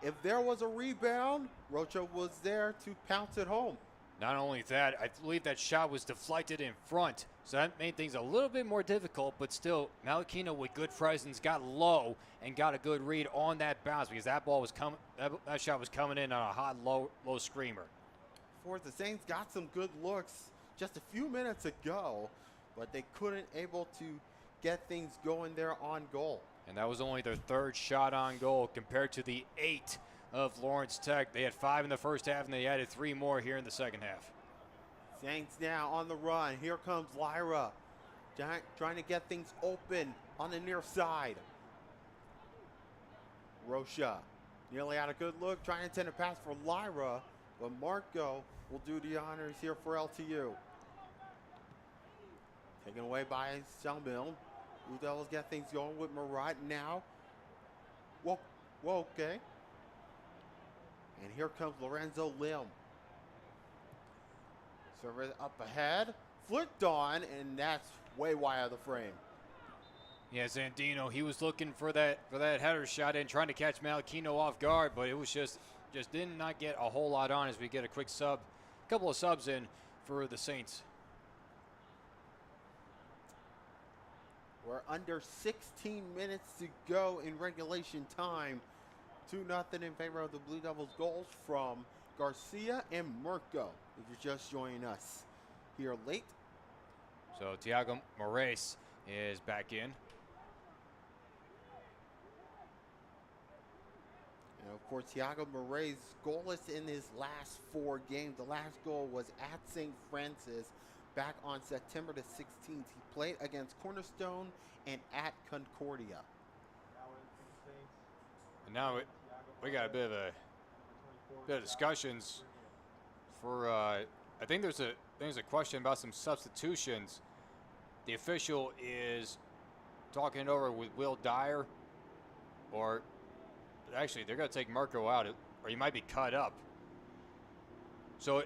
If there was a rebound, Rocha was there to pounce it home. Not only that, I believe that shot was deflected in front, so that made things a little bit more difficult, but still, Malachino with good presence got low and got a good read on that bounce because that ball was coming, that shot was coming in on a hot, low screamer. For the Saints got some good looks just a few minutes ago, but they couldn't able to get things going there on goal. And that was only their third shot on goal compared to the 8 of Lawrence Tech. They had 5 in the first half, and they added 3 more here in the second half. Saints now on the run. Here comes Lyra, trying to get things open on the near side. Rocha nearly had a good look, trying to intend a pass for Lyra, but Marco will do the honors here for LTU. Taken away by Xiaomil. Blue Devils get things going with Murat now. Whoa, okay. And here comes Lorenzo Lim. Server up ahead, flicked on, and that's way wide of the frame. Yeah, Zandino, he was looking for that header shot and trying to catch Malachino off guard, but it was just did not get a whole lot on as we get a quick couple of subs in for the Saints. We're under 16 minutes to go in regulation time. 2-0 in favor of the Blue Devils. Goals from Garcia and Mirko, if you're just joining us here late. So Thiago Moraes is back in. And of course, Thiago Moraes goalless in his last 4 games. The last goal was at St. Francis back on September the 16th. He played against Cornerstone and at Concordia. And now we got a bit of discussions for. I think there's a question about some substitutions. The official is talking it over with Will Dyer, or actually they're going to take Mirko out, or he might be cut up. So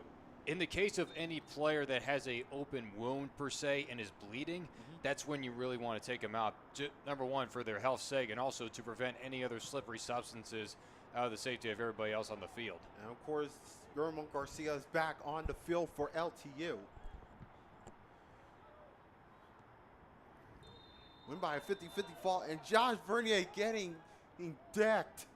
in the case of any player that has a open wound per se and is bleeding, that's when you really want to take them out. Number one, for their health's sake, and also to prevent any other slippery substances out of the safety of everybody else on the field. And of course, Guillermo Garcia is back on the field for LTU. Win by a 50-50 fall, and Josh Vernier getting decked.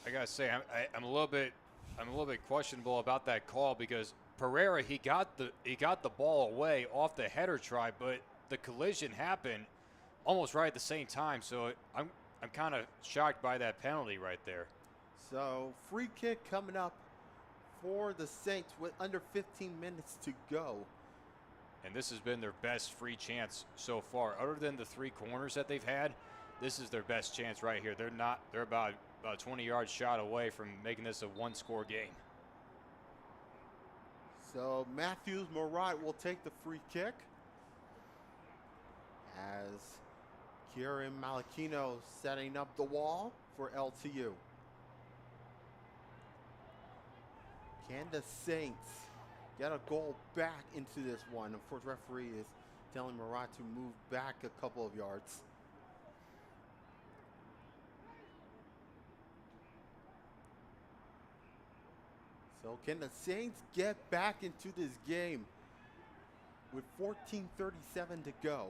I gotta say, I'm a little bit questionable about that call because Pereira, he got the ball away off the header try, but the collision happened almost right at the same time. So I'm kind of shocked by that penalty right there. So free kick coming up for the Saints with under 15 minutes to go. And this has been their best free chance so far. Other than the 3 corners that they've had, this is their best chance right here. They're about a 20-yard shot away from making this a 1-score game. So Matthews Murat will take the free kick as Kieran Malachino setting up the wall for LTU. Can the Saints get a goal back into this one? Of course, referee is telling Murat to move back a couple of yards. So can the Saints get back into this game with 14:37 to go?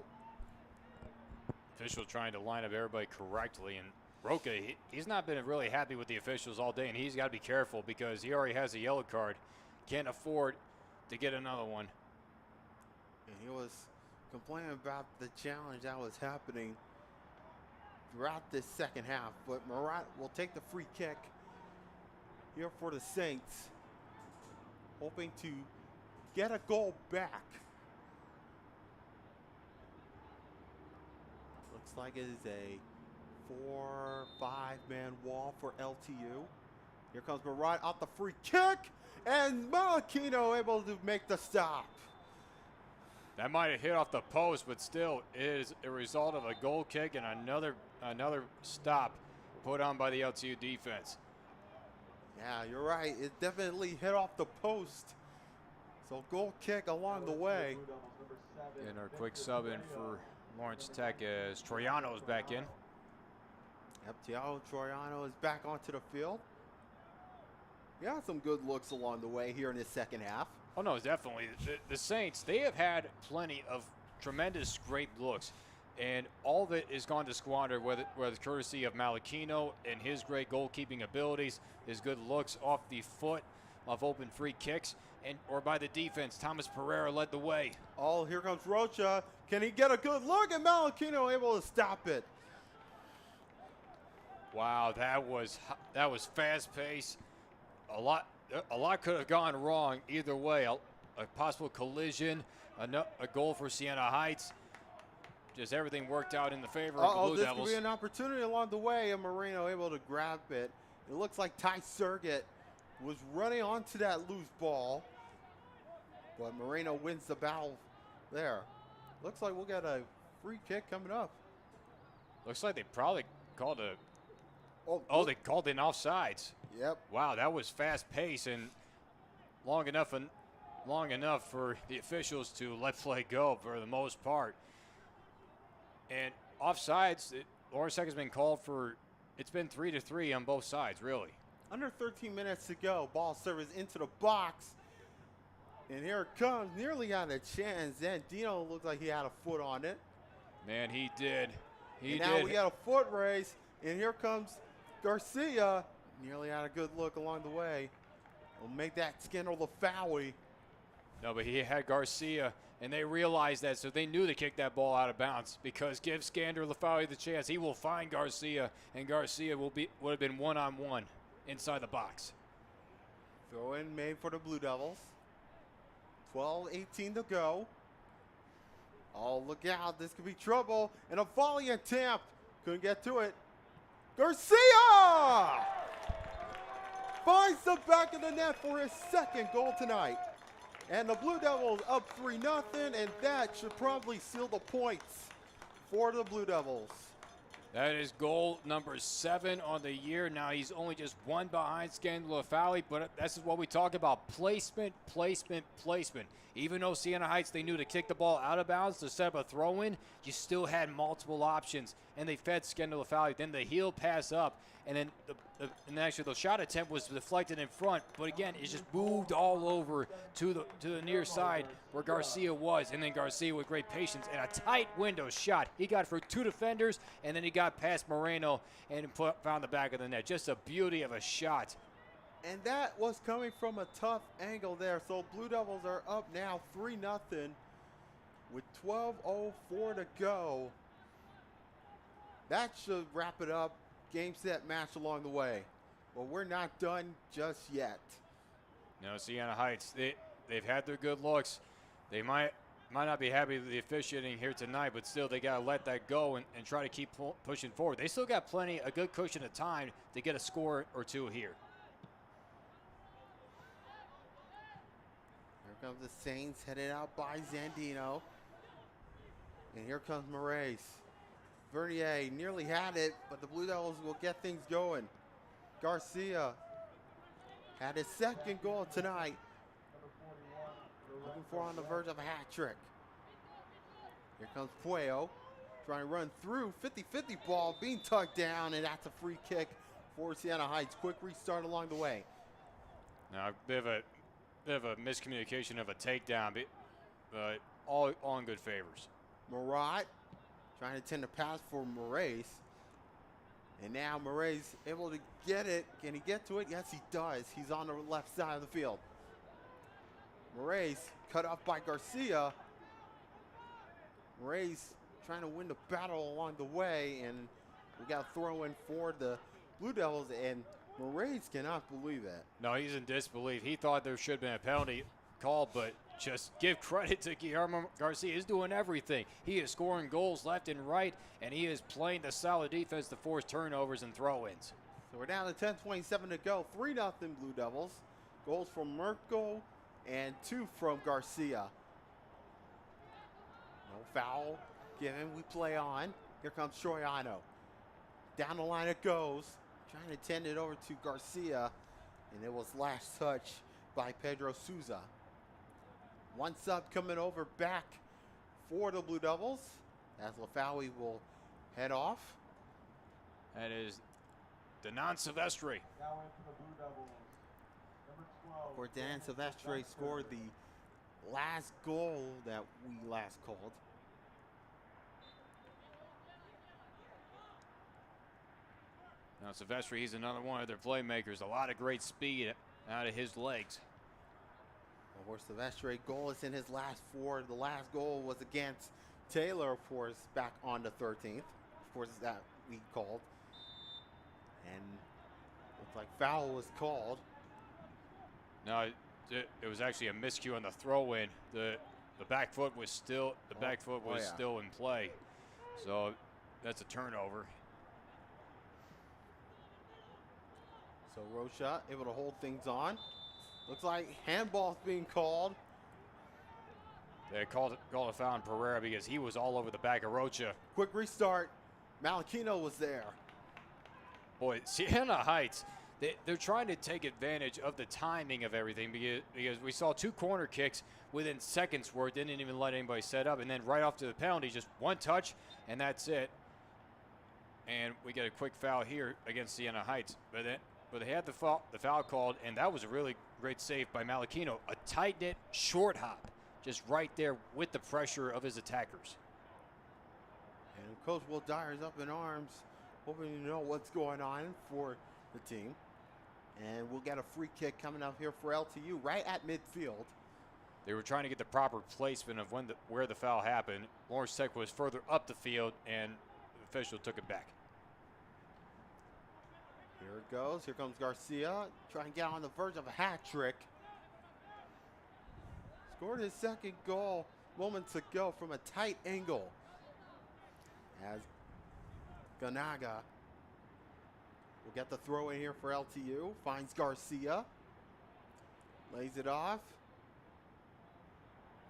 Official trying to line up everybody correctly, and Roca, he's not been really happy with the officials all day, and he's got to be careful because he already has a yellow card. Can't afford to get another one. And he was complaining about the challenge that was happening throughout this second half, but Murat will take the free kick here for the Saints, hoping to get a goal back. Looks like it is a 4-5-man wall for LTU. Here comes Murat off the free kick, and Malachino able to make the stop. That might have hit off the post, but still it is a result of a goal kick and another stop put on by the LTU defense. Yeah, you're right. It definitely hit off the post. So goal kick along the way. And our quick sub in for Lawrence Tech as Troiano is back in. Yep, Thiago Troiano is back onto the field. Yeah, some good looks along the way here in the second half. Oh, no, definitely. The Saints, they have had plenty of tremendous great looks, and all of it is gone to squander, whether courtesy of Malachino and his great goalkeeping abilities, his good looks off the foot of open free kicks, or by the defense. Thomas Pereira led the way. Oh, here comes Rocha. Can he get a good look? And Malachino able to stop it. Wow, that was fast-paced. A lot could have gone wrong either way. A possible collision, a goal for Siena Heights. Just everything worked out in the favor of the Blue Devils. This could be an opportunity along the way, and Moreno able to grab it. It looks like Ty Surgett was running onto that loose ball, but Moreno wins the battle there. Looks like we'll get a free kick coming up. Looks like they probably called a... Oh, they called in offsides. Yep. Wow, that was fast pace and long enough for the officials to let play go for the most part. And offsides, Lawrence Tech has been called for. It's been 3-3 on both sides, really. Under 13 minutes to go. Ball service into the box. And here it comes. Nearly had a chance. Then Dino looked like he had a foot on it. Man, he did. Now we got a foot race. And here comes Garcia. Nearly had a good look along the way. Will make that Scandal Lafawi. No, but he had Garcia, and they realized that, so they knew to kick that ball out of bounds because give Skander Lafawi the chance. He will find Garcia, and Garcia would have been one-on-one inside the box. Throw in made for the Blue Devils. 12:18 to go. Oh, look out. This could be trouble. And a volley attempt. Couldn't get to it. Garcia finds the back of the net for his second goal tonight. And the Blue Devils up 3-0, and that should probably seal the points for the Blue Devils. That is goal number 7 on the year. Now he's only just one behind Scandal Lafawi, but this is what we talk about: placement, placement, placement. Even though Siena Heights, they knew to kick the ball out of bounds to set up a throw-in, you still had multiple options, and they fed Scandal Lafawi. Then the heel pass up, and then actually the shot attempt was deflected in front, but again, it just moved all over to the near side where Garcia was, and then Garcia with great patience and a tight window shot. He got for 2 defenders, and then he got past Moreno and found the back of the net. Just a beauty of a shot. And that was coming from a tough angle there. So Blue Devils are up now 3-0 with 12:04 to go. That should wrap it up. Game, set, match along the way. But we're not done just yet. No, Siena Heights, they've had their good looks. They might not be happy with the officiating here tonight, but still they got to let that go and try to keep pushing forward. They still got a good cushion of time to get a score or two here. Here comes the Saints, headed out by Zandino. And here comes Moraes. Vernier nearly had it, but the Blue Devils will get things going. Garcia had his second goal tonight. Looking for on the verge of a hat trick. Here comes Puello, trying to run through. 50-50 ball being tugged down, and that's a free kick for Siena Heights. Quick restart along the way. Now, a bit of a miscommunication of a takedown, but all in good favors. Murat trying to tend to pass for Moraes. And now Moraes able to get it. Can he get to it? Yes, he does. He's on the left side of the field. Moraes cut off by Garcia. Moraes trying to win the battle along the way, and we got a throw in for the Blue Devils, and Moraes cannot believe that. No, he's in disbelief. He thought there should have been a penalty called, but just give credit to Guillermo Garcia. He's doing everything. He is scoring goals left and right, and he is playing the solid defense to force turnovers and throw-ins. So we're down to 10:27 to go. 3-0 Blue Devils. Goals from Merkel and 2 from Garcia. No foul given. We play on. Here comes Troiano. Down the line it goes. Trying to tend it over to Garcia, and it was last touch by Pedro Souza. One sub coming over back for the Blue Devils as Lafawi will head off. That is Denan Silvestre. Now in for the Blue Devils. Number 12. Where Dan Silvestre scored the last goal that we last called. Now Silvestre, he's another one of their playmakers. A lot of great speed out of his legs. Of course, Silvestre goal is in his last 4. The last goal was against Taylor, of course, back on the 13th. Of course, that we called. And looks like foul was called. No, it was actually a miscue on the throw-in. The back foot was still still in play. So that's a turnover. So Rocha able to hold things on. Looks like handball's being called. They called a foul on Pereira because he was all over the back of Rocha. Quick restart. Malachino was there. Boy, Siena Heights, they're trying to take advantage of the timing of everything because we saw 2 corner kicks within seconds where it didn't even let anybody set up. And then right off to the penalty, just one touch, and that's it. And we get a quick foul here against Siena Heights. But they had the foul called, and that was a really great save by Malachino. A tight-knit short hop, just right there with the pressure of his attackers. And Coach Will Dyer's up in arms, hoping to know what's going on for the team. And we'll get a free kick coming up here for LTU right at midfield. They were trying to get the proper placement of where the foul happened. Lawrence Tech was further up the field, and the official took it back. Here it goes. Here comes Garcia, trying to get on the verge of a hat trick. Scored his second goal moments ago from a tight angle. As Ganaga will get the throw in here for LTU. Finds Garcia. Lays it off.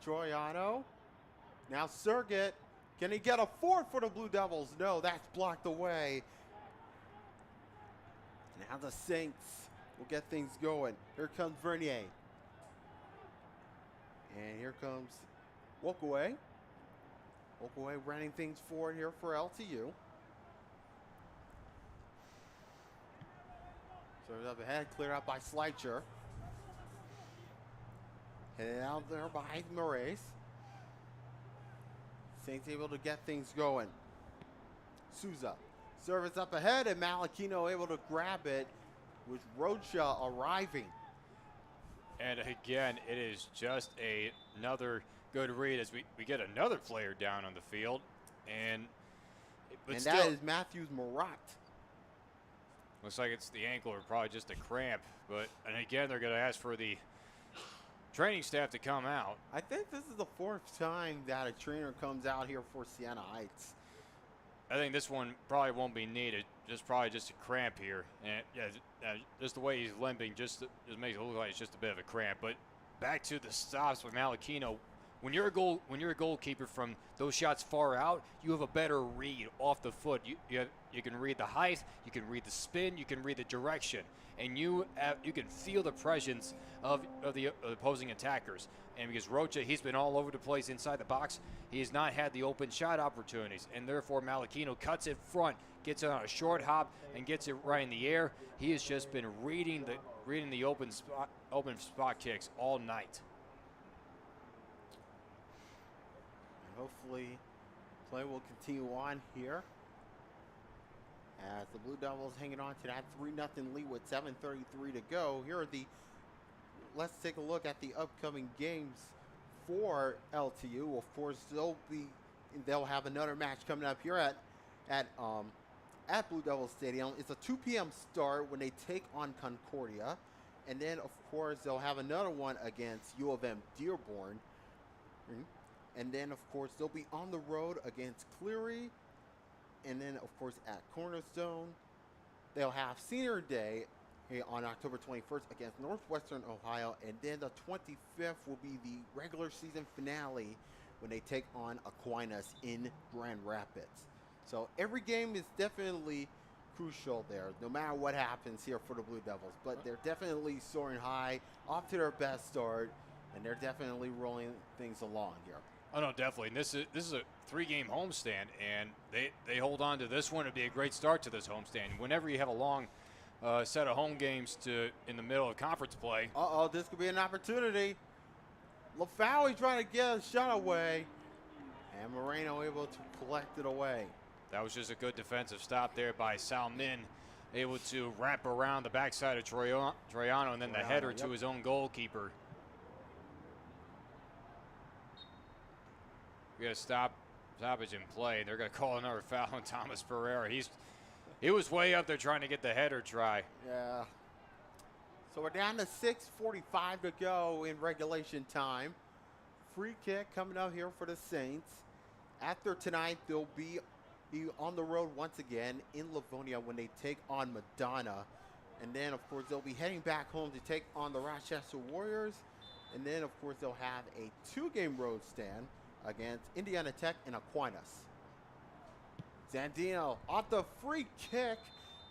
Troiano. Now Sergit. Can he get a 4th for the Blue Devils? No, that's blocked away. Now the Saints will get things going. Here comes Vernier. And here comes Walkaway. Walkaway running things forward here for LTU. Serves up ahead, cleared out by Schleicher. Headed out there by Moraes. Saints able to get things going. Souza. Service up ahead, and Malachino able to grab it with Rocha arriving. And again, it is just another good read as we get another player down on the field. And that is Matthews Murat. Looks like it's the ankle or probably just a cramp. And again, they're going to ask for the training staff to come out. I think this is the 4th time that a trainer comes out here for Siena Heights. I think this one probably won't be needed. Probably just a cramp here. And yeah, just the way he's limping just makes it look like it's just a bit of a cramp. But back to the stops with Malachino When you're a goalkeeper from those shots far out, you have a better read off the foot. You can read the height, you can read the spin, you can read the direction, and you can feel the presence of the opposing attackers. And because Rocha, he's been all over the place inside the box, he has not had the open shot opportunities, and therefore Malachino cuts it front, gets it on a short hop, and gets it right in the air. He has just been reading the open spot kicks all night. Hopefully, play will continue on here as the Blue Devils hanging on to that 3-0 lead with 7:33 to go. Here are let's take a look at the upcoming games for LTU. Of course, they'll have another match coming up here at Blue Devil Stadium. It's a 2 p.m. start when they take on Concordia, and then of course they'll have another one against U of M Dearborn. And then, of course, they'll be on the road against Cleary. And then, of course, at Cornerstone, they'll have Senior Day on October 21st against Northwestern Ohio. And then the 25th will be the regular season finale when they take on Aquinas in Grand Rapids. So every game is definitely crucial there, no matter what happens here for the Blue Devils. But they're definitely soaring high, off to their best start, and they're definitely rolling things along here. Oh, no, definitely. And this is a 3-game homestand, and they hold on to this one. It'd be a great start to this homestand. Whenever you have a long set of home games in the middle of conference play. This could be an opportunity. LaFaui trying to get a shot away, and Moreno able to collect it away. That was just a good defensive stop there by Salmin, able to wrap around the backside of Troiano, and then the header to his own goalkeeper. We got to stoppage in play. They're going to call another foul on Thomas Pereira. He was way up there trying to get the header try. Yeah. So we're down to 6:45 to go in regulation time. Free kick coming out here for the Saints. After tonight, they'll be on the road once again in Livonia when they take on Madonna. And then, of course, they'll be heading back home to take on the Rochester Warriors. And then, of course, they'll have a 2-game road stand against Indiana Tech and Aquinas. Zandino off the free kick,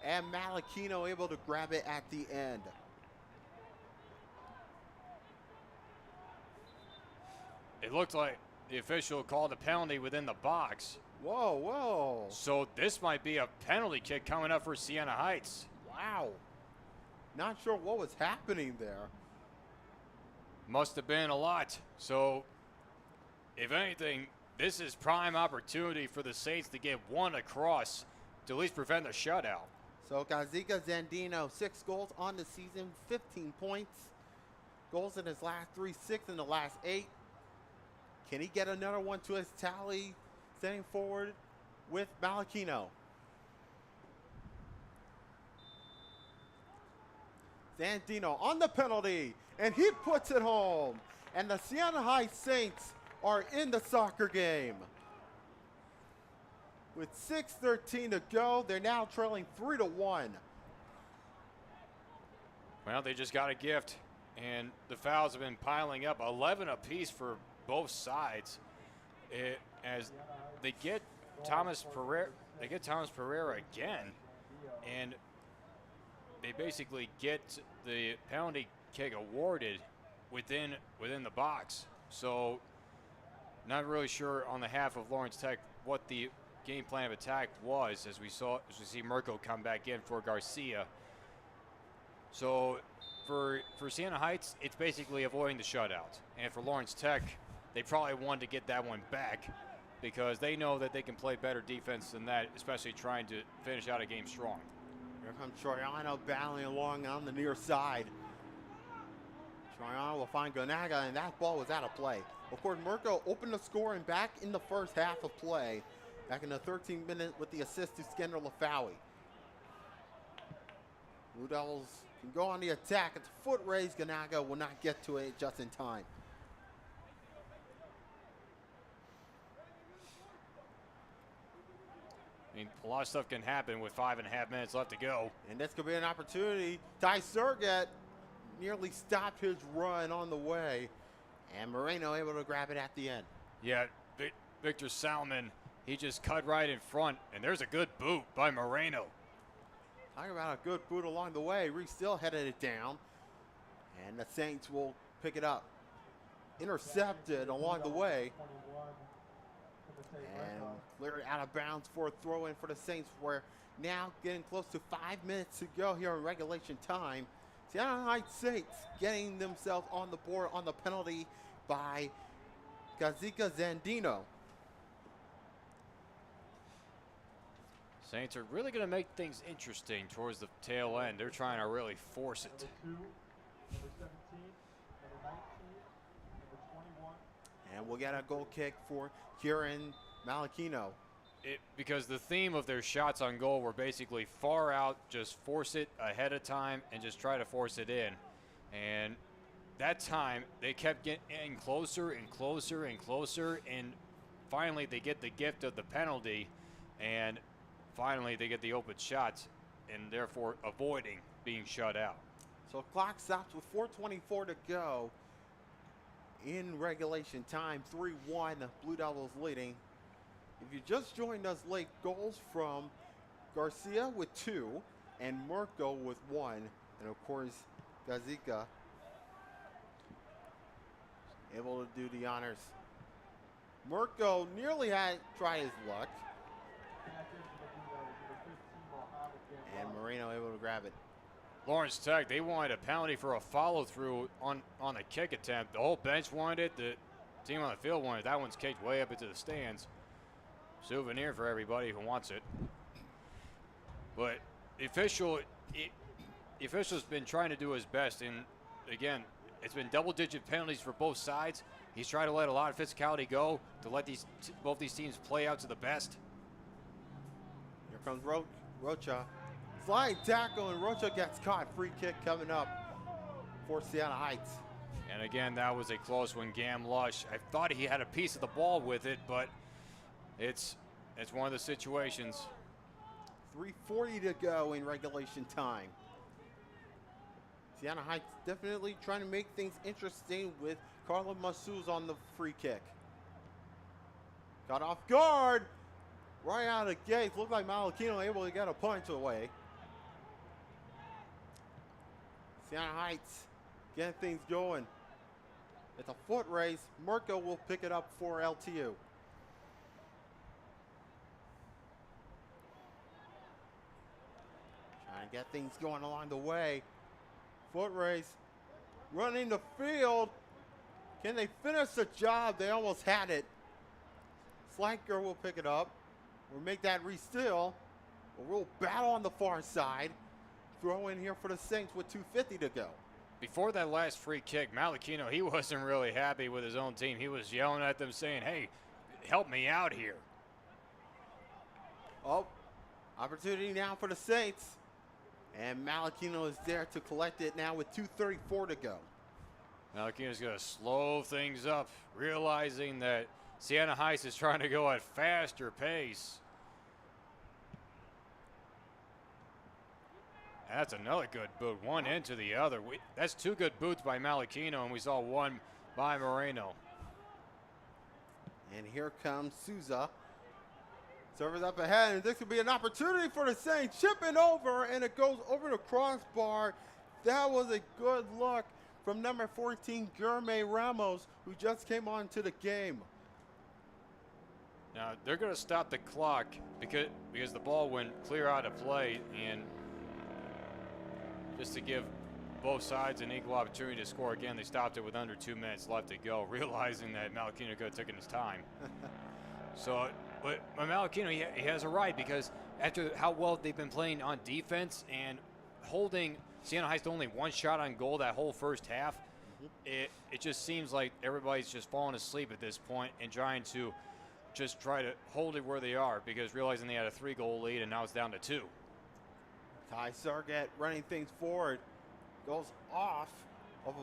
and Malachino able to grab it at the end. It looked like the official called a penalty within the box. Whoa. So this might be a penalty kick coming up for Siena Heights. Wow. Not sure what was happening there. Must have been a lot. So if anything, this is prime opportunity for the Saints to get one across to at least prevent a shutout. So Gaziga Zandino, 6 goals on the season, 15 points. Goals in his last 3, 6 in the last 8. Can he get another one to his tally? Standing forward with Malachino. Zandino on the penalty, and he puts it home. And the Siena Heights Saints are in the soccer game. With 6:13 to go, they're now trailing 3-1. Well, they just got a gift, and the fouls have been piling up, 11 apiece for both sides. As they get Thomas Pereira again, and they basically get the penalty kick awarded within the box. So not really sure on the half of Lawrence Tech what the game plan of attack was, as we see Mirko come back in for Garcia. So for Siena Heights, it's basically avoiding the shutout. And for Lawrence Tech, they probably wanted to get that one back because they know that they can play better defense than that, especially trying to finish out a game strong. Here comes Troiano battling along on the near side. Troiano will find Gonaga, and that ball was out of play. Of course, Mirko opened the scoring back in the first half of play, back in the 13th minute with the assist to Skender LaFaui. Blue Devils can go on the attack. It's a foot raise. Gonaga will not get to it just in time. I mean, a lot of stuff can happen with 5.5 minutes left to go. And this could be an opportunity. Ty Sergett nearly stopped his run on the way. And Moreno able to grab it at the end. Yeah, Victor Salmon, he just cut right in front, and there's a good boot by Moreno. Talking about a good boot along the way. Reese still headed it down. And the Saints will pick it up. Intercepted along the way. And cleared out of bounds for a throw in for the Saints. We're now getting close to 5 minutes to go here in regulation time. Siena Heights Saints getting themselves on the board on the penalty by Gazica Zandino. Saints are really going to make things interesting towards the tail end. They're trying to really force it. Number 17, number 19, number 21. And we'll get a goal kick for Kieran Malachino. Because the theme of their shots on goal were basically far out, just force it ahead of time and just try to force it in. And that time, they kept getting closer and closer and closer, and finally they get the gift of the penalty, and finally they get the open shots, and therefore avoiding being shut out. So clock stops with 4:24 to go in regulation time. 3-1, Blue Devils leading. If you just joined us late, goals from Garcia with 2 and Murko with 1. And of course, Gazica able to do the honors. Murko nearly had tried his luck. And Moreno able to grab it. Lawrence Tech, they wanted a penalty for a follow-through on a kick attempt. The whole bench wanted it. The team on the field wanted it. That one's kicked way up into the stands. Souvenir for everybody who wants it. But the official's been trying to do his best. And again, it's been double-digit penalties for both sides. He's trying to let a lot of physicality go to let both these teams play out to the best. Here comes Rocha. Slide tackle, and Rocha gets caught. Free kick coming up for Siena Heights. And again, that was a close one. Gam Lush, I thought he had a piece of the ball with it, but it's one of the situations. 3:40 to go in regulation time. Siena Heights definitely trying to make things interesting with Carla Massouz on the free kick. Got off guard. Right out of the gate. Looked like Malachino able to get a punch away. Siena Heights getting things going. It's a foot race. Murko will pick it up for LTU. Trying to get things going along the way. Foot race. Running the field. Can they finish the job? They almost had it. Slanker will pick it up. We'll make that re-steal. We'll battle on the far side. Throw in here for the Saints with 2:50 to go. Before that last free kick, Malachino, he wasn't really happy with his own team. He was yelling at them saying, hey, help me out here. Oh, opportunity now for the Saints. And Malachino is there to collect it now with 2:34 to go. Malachino's going to slow things up, realizing that Siena Heights is trying to go at faster pace. That's another good boot, one into the other. That's 2 good boots by Malachino, and we saw 1 by Moreno. And here comes Souza. Servers up ahead, and this could be an opportunity for the Saints. Chipping over, and it goes over the crossbar. That was a good look from number 14, Gourmet Ramos, who just came on to the game. Now, they're going to stop the clock because the ball went clear out of play, and just to give both sides an equal opportunity to score again, they stopped it with under 2 minutes left to go, realizing that Malachino could have taken his time. But Malachino, he has a right, because after how well they've been playing on defense and holding Siena Heights to only 1 shot on goal that whole first half, it just seems like everybody's just falling asleep at this point and trying to just try to hold it where they are, because realizing they had a 3-goal lead and now it's down to 2. Ty Sargett running things forward. Goes off of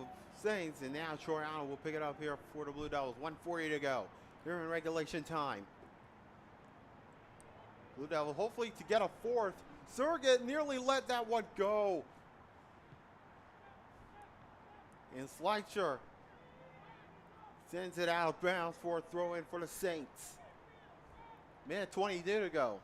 Saints, and now Troiano will pick it up here for the Blue Devils. 1:40 to go here in regulation time. Blue Devils hopefully to get a 4th. Sargett nearly let that one go. And Schleicher Sends it out of bounds for a throw in for the Saints. Minute 22 to go.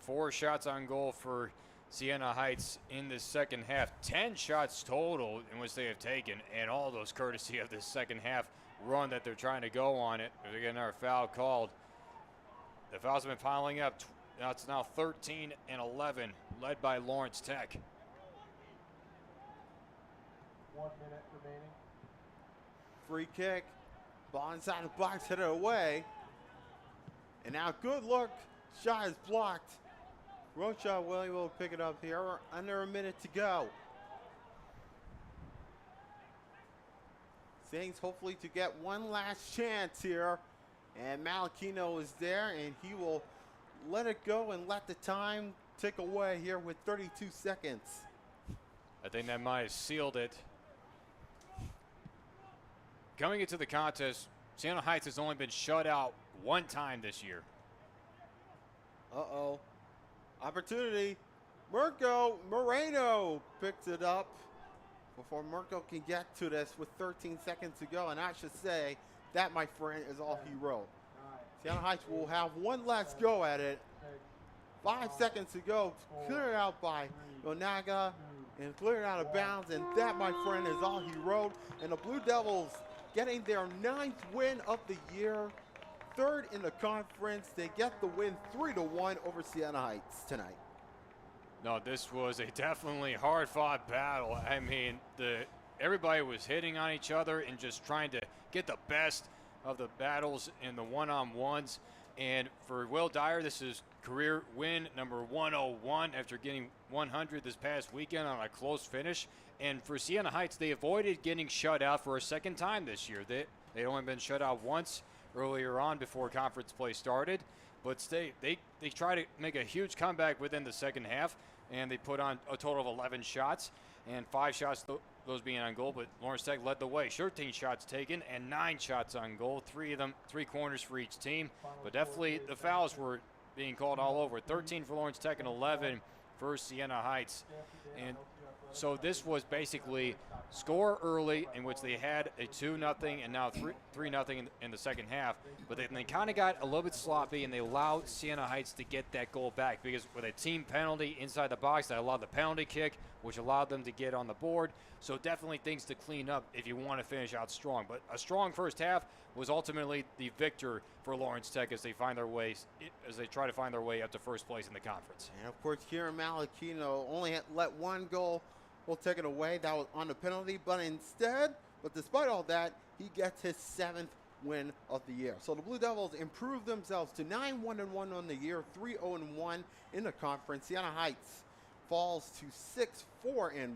4 shots on goal for Siena Heights in the second half. 10 shots total in which they have taken, and all those courtesy of this second half run that they're trying to go on it. They're getting our foul called. The fouls have been piling up. Now it's now 13 and 11, led by Lawrence Tech. 1 minute remaining. Free kick. Ball inside the box, hit it away. And now good look. Shot is blocked. Rocha will able to pick it up here. Under a minute to go. Saints hopefully to get one last chance here. And Malachino is there, and he will let it go and let the time tick away here with 32 seconds. I think that might have sealed it. Coming into the contest, Siena Heights has only been shut out 1 time this year. Uh-oh. Opportunity. Moreno picks it up before Mirko can get to this with 13 seconds to go. And I should say, that, my friend, is all he wrote. Siena Heights will have one last go at it. 5 seconds to go. Cleared out by Yonaga and cleared out of bounds. And that, my friend, is all he wrote. And the Blue Devils getting their 9th win of the year. 3rd in the conference. They get the win 3-1 over Siena Heights tonight. No, this was a definitely hard-fought battle. I mean, everybody was hitting on each other and just trying to get the best of the battles in the one-on-ones. And for Will Dyer, this is career win number 101 after getting 100 this past weekend on a close finish. And for Siena Heights, they avoided getting shut out for a second time this year. They'd only been shut out once earlier on before conference play started. But they try to make a huge comeback within the second half, and they put on a total of 11 shots, and 5 shots, those being on goal. But Lawrence Tech led the way. 13 shots taken and 9 shots on goal, 3 of them, 3 corners for each team. But definitely the fouls were being called all over. 13 for Lawrence Tech and 11 for Siena Heights. And so this was basically score early, in which they had a 2-0 and now 3-0 in the second half. But they kind of got a little bit sloppy, and they allowed Siena Heights to get that goal back, because with a team penalty inside the box, that allowed the penalty kick, which allowed them to get on the board. So definitely things to clean up if you want to finish out strong. But a strong first half was ultimately the victor for Lawrence Tech as they try to find their way up to first place in the conference. And of course, Kieran Malachino only had let 1 goal. We'll take it away. That was on the penalty, but despite all that, he gets his 7th win of the year. So the Blue Devils improved themselves to 9-1-1 on the year, 3-0-1 in the conference. Siena Heights falls to 6-4-1,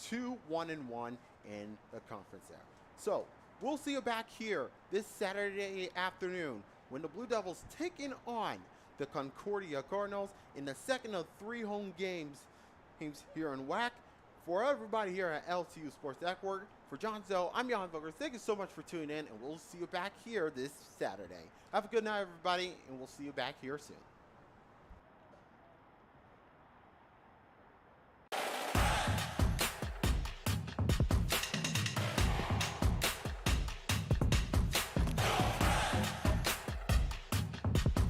2-1-1 in the conference there. So we'll see you back here this Saturday afternoon when the Blue Devils taking on the Concordia Cardinals in the second of 3 home games here in WAC. For everybody here at LTU Sports Network, for John Zoe, I'm Jan Booker. Thank you so much for tuning in, and we'll see you back here this Saturday. Have a good night, everybody, and we'll see you back here soon.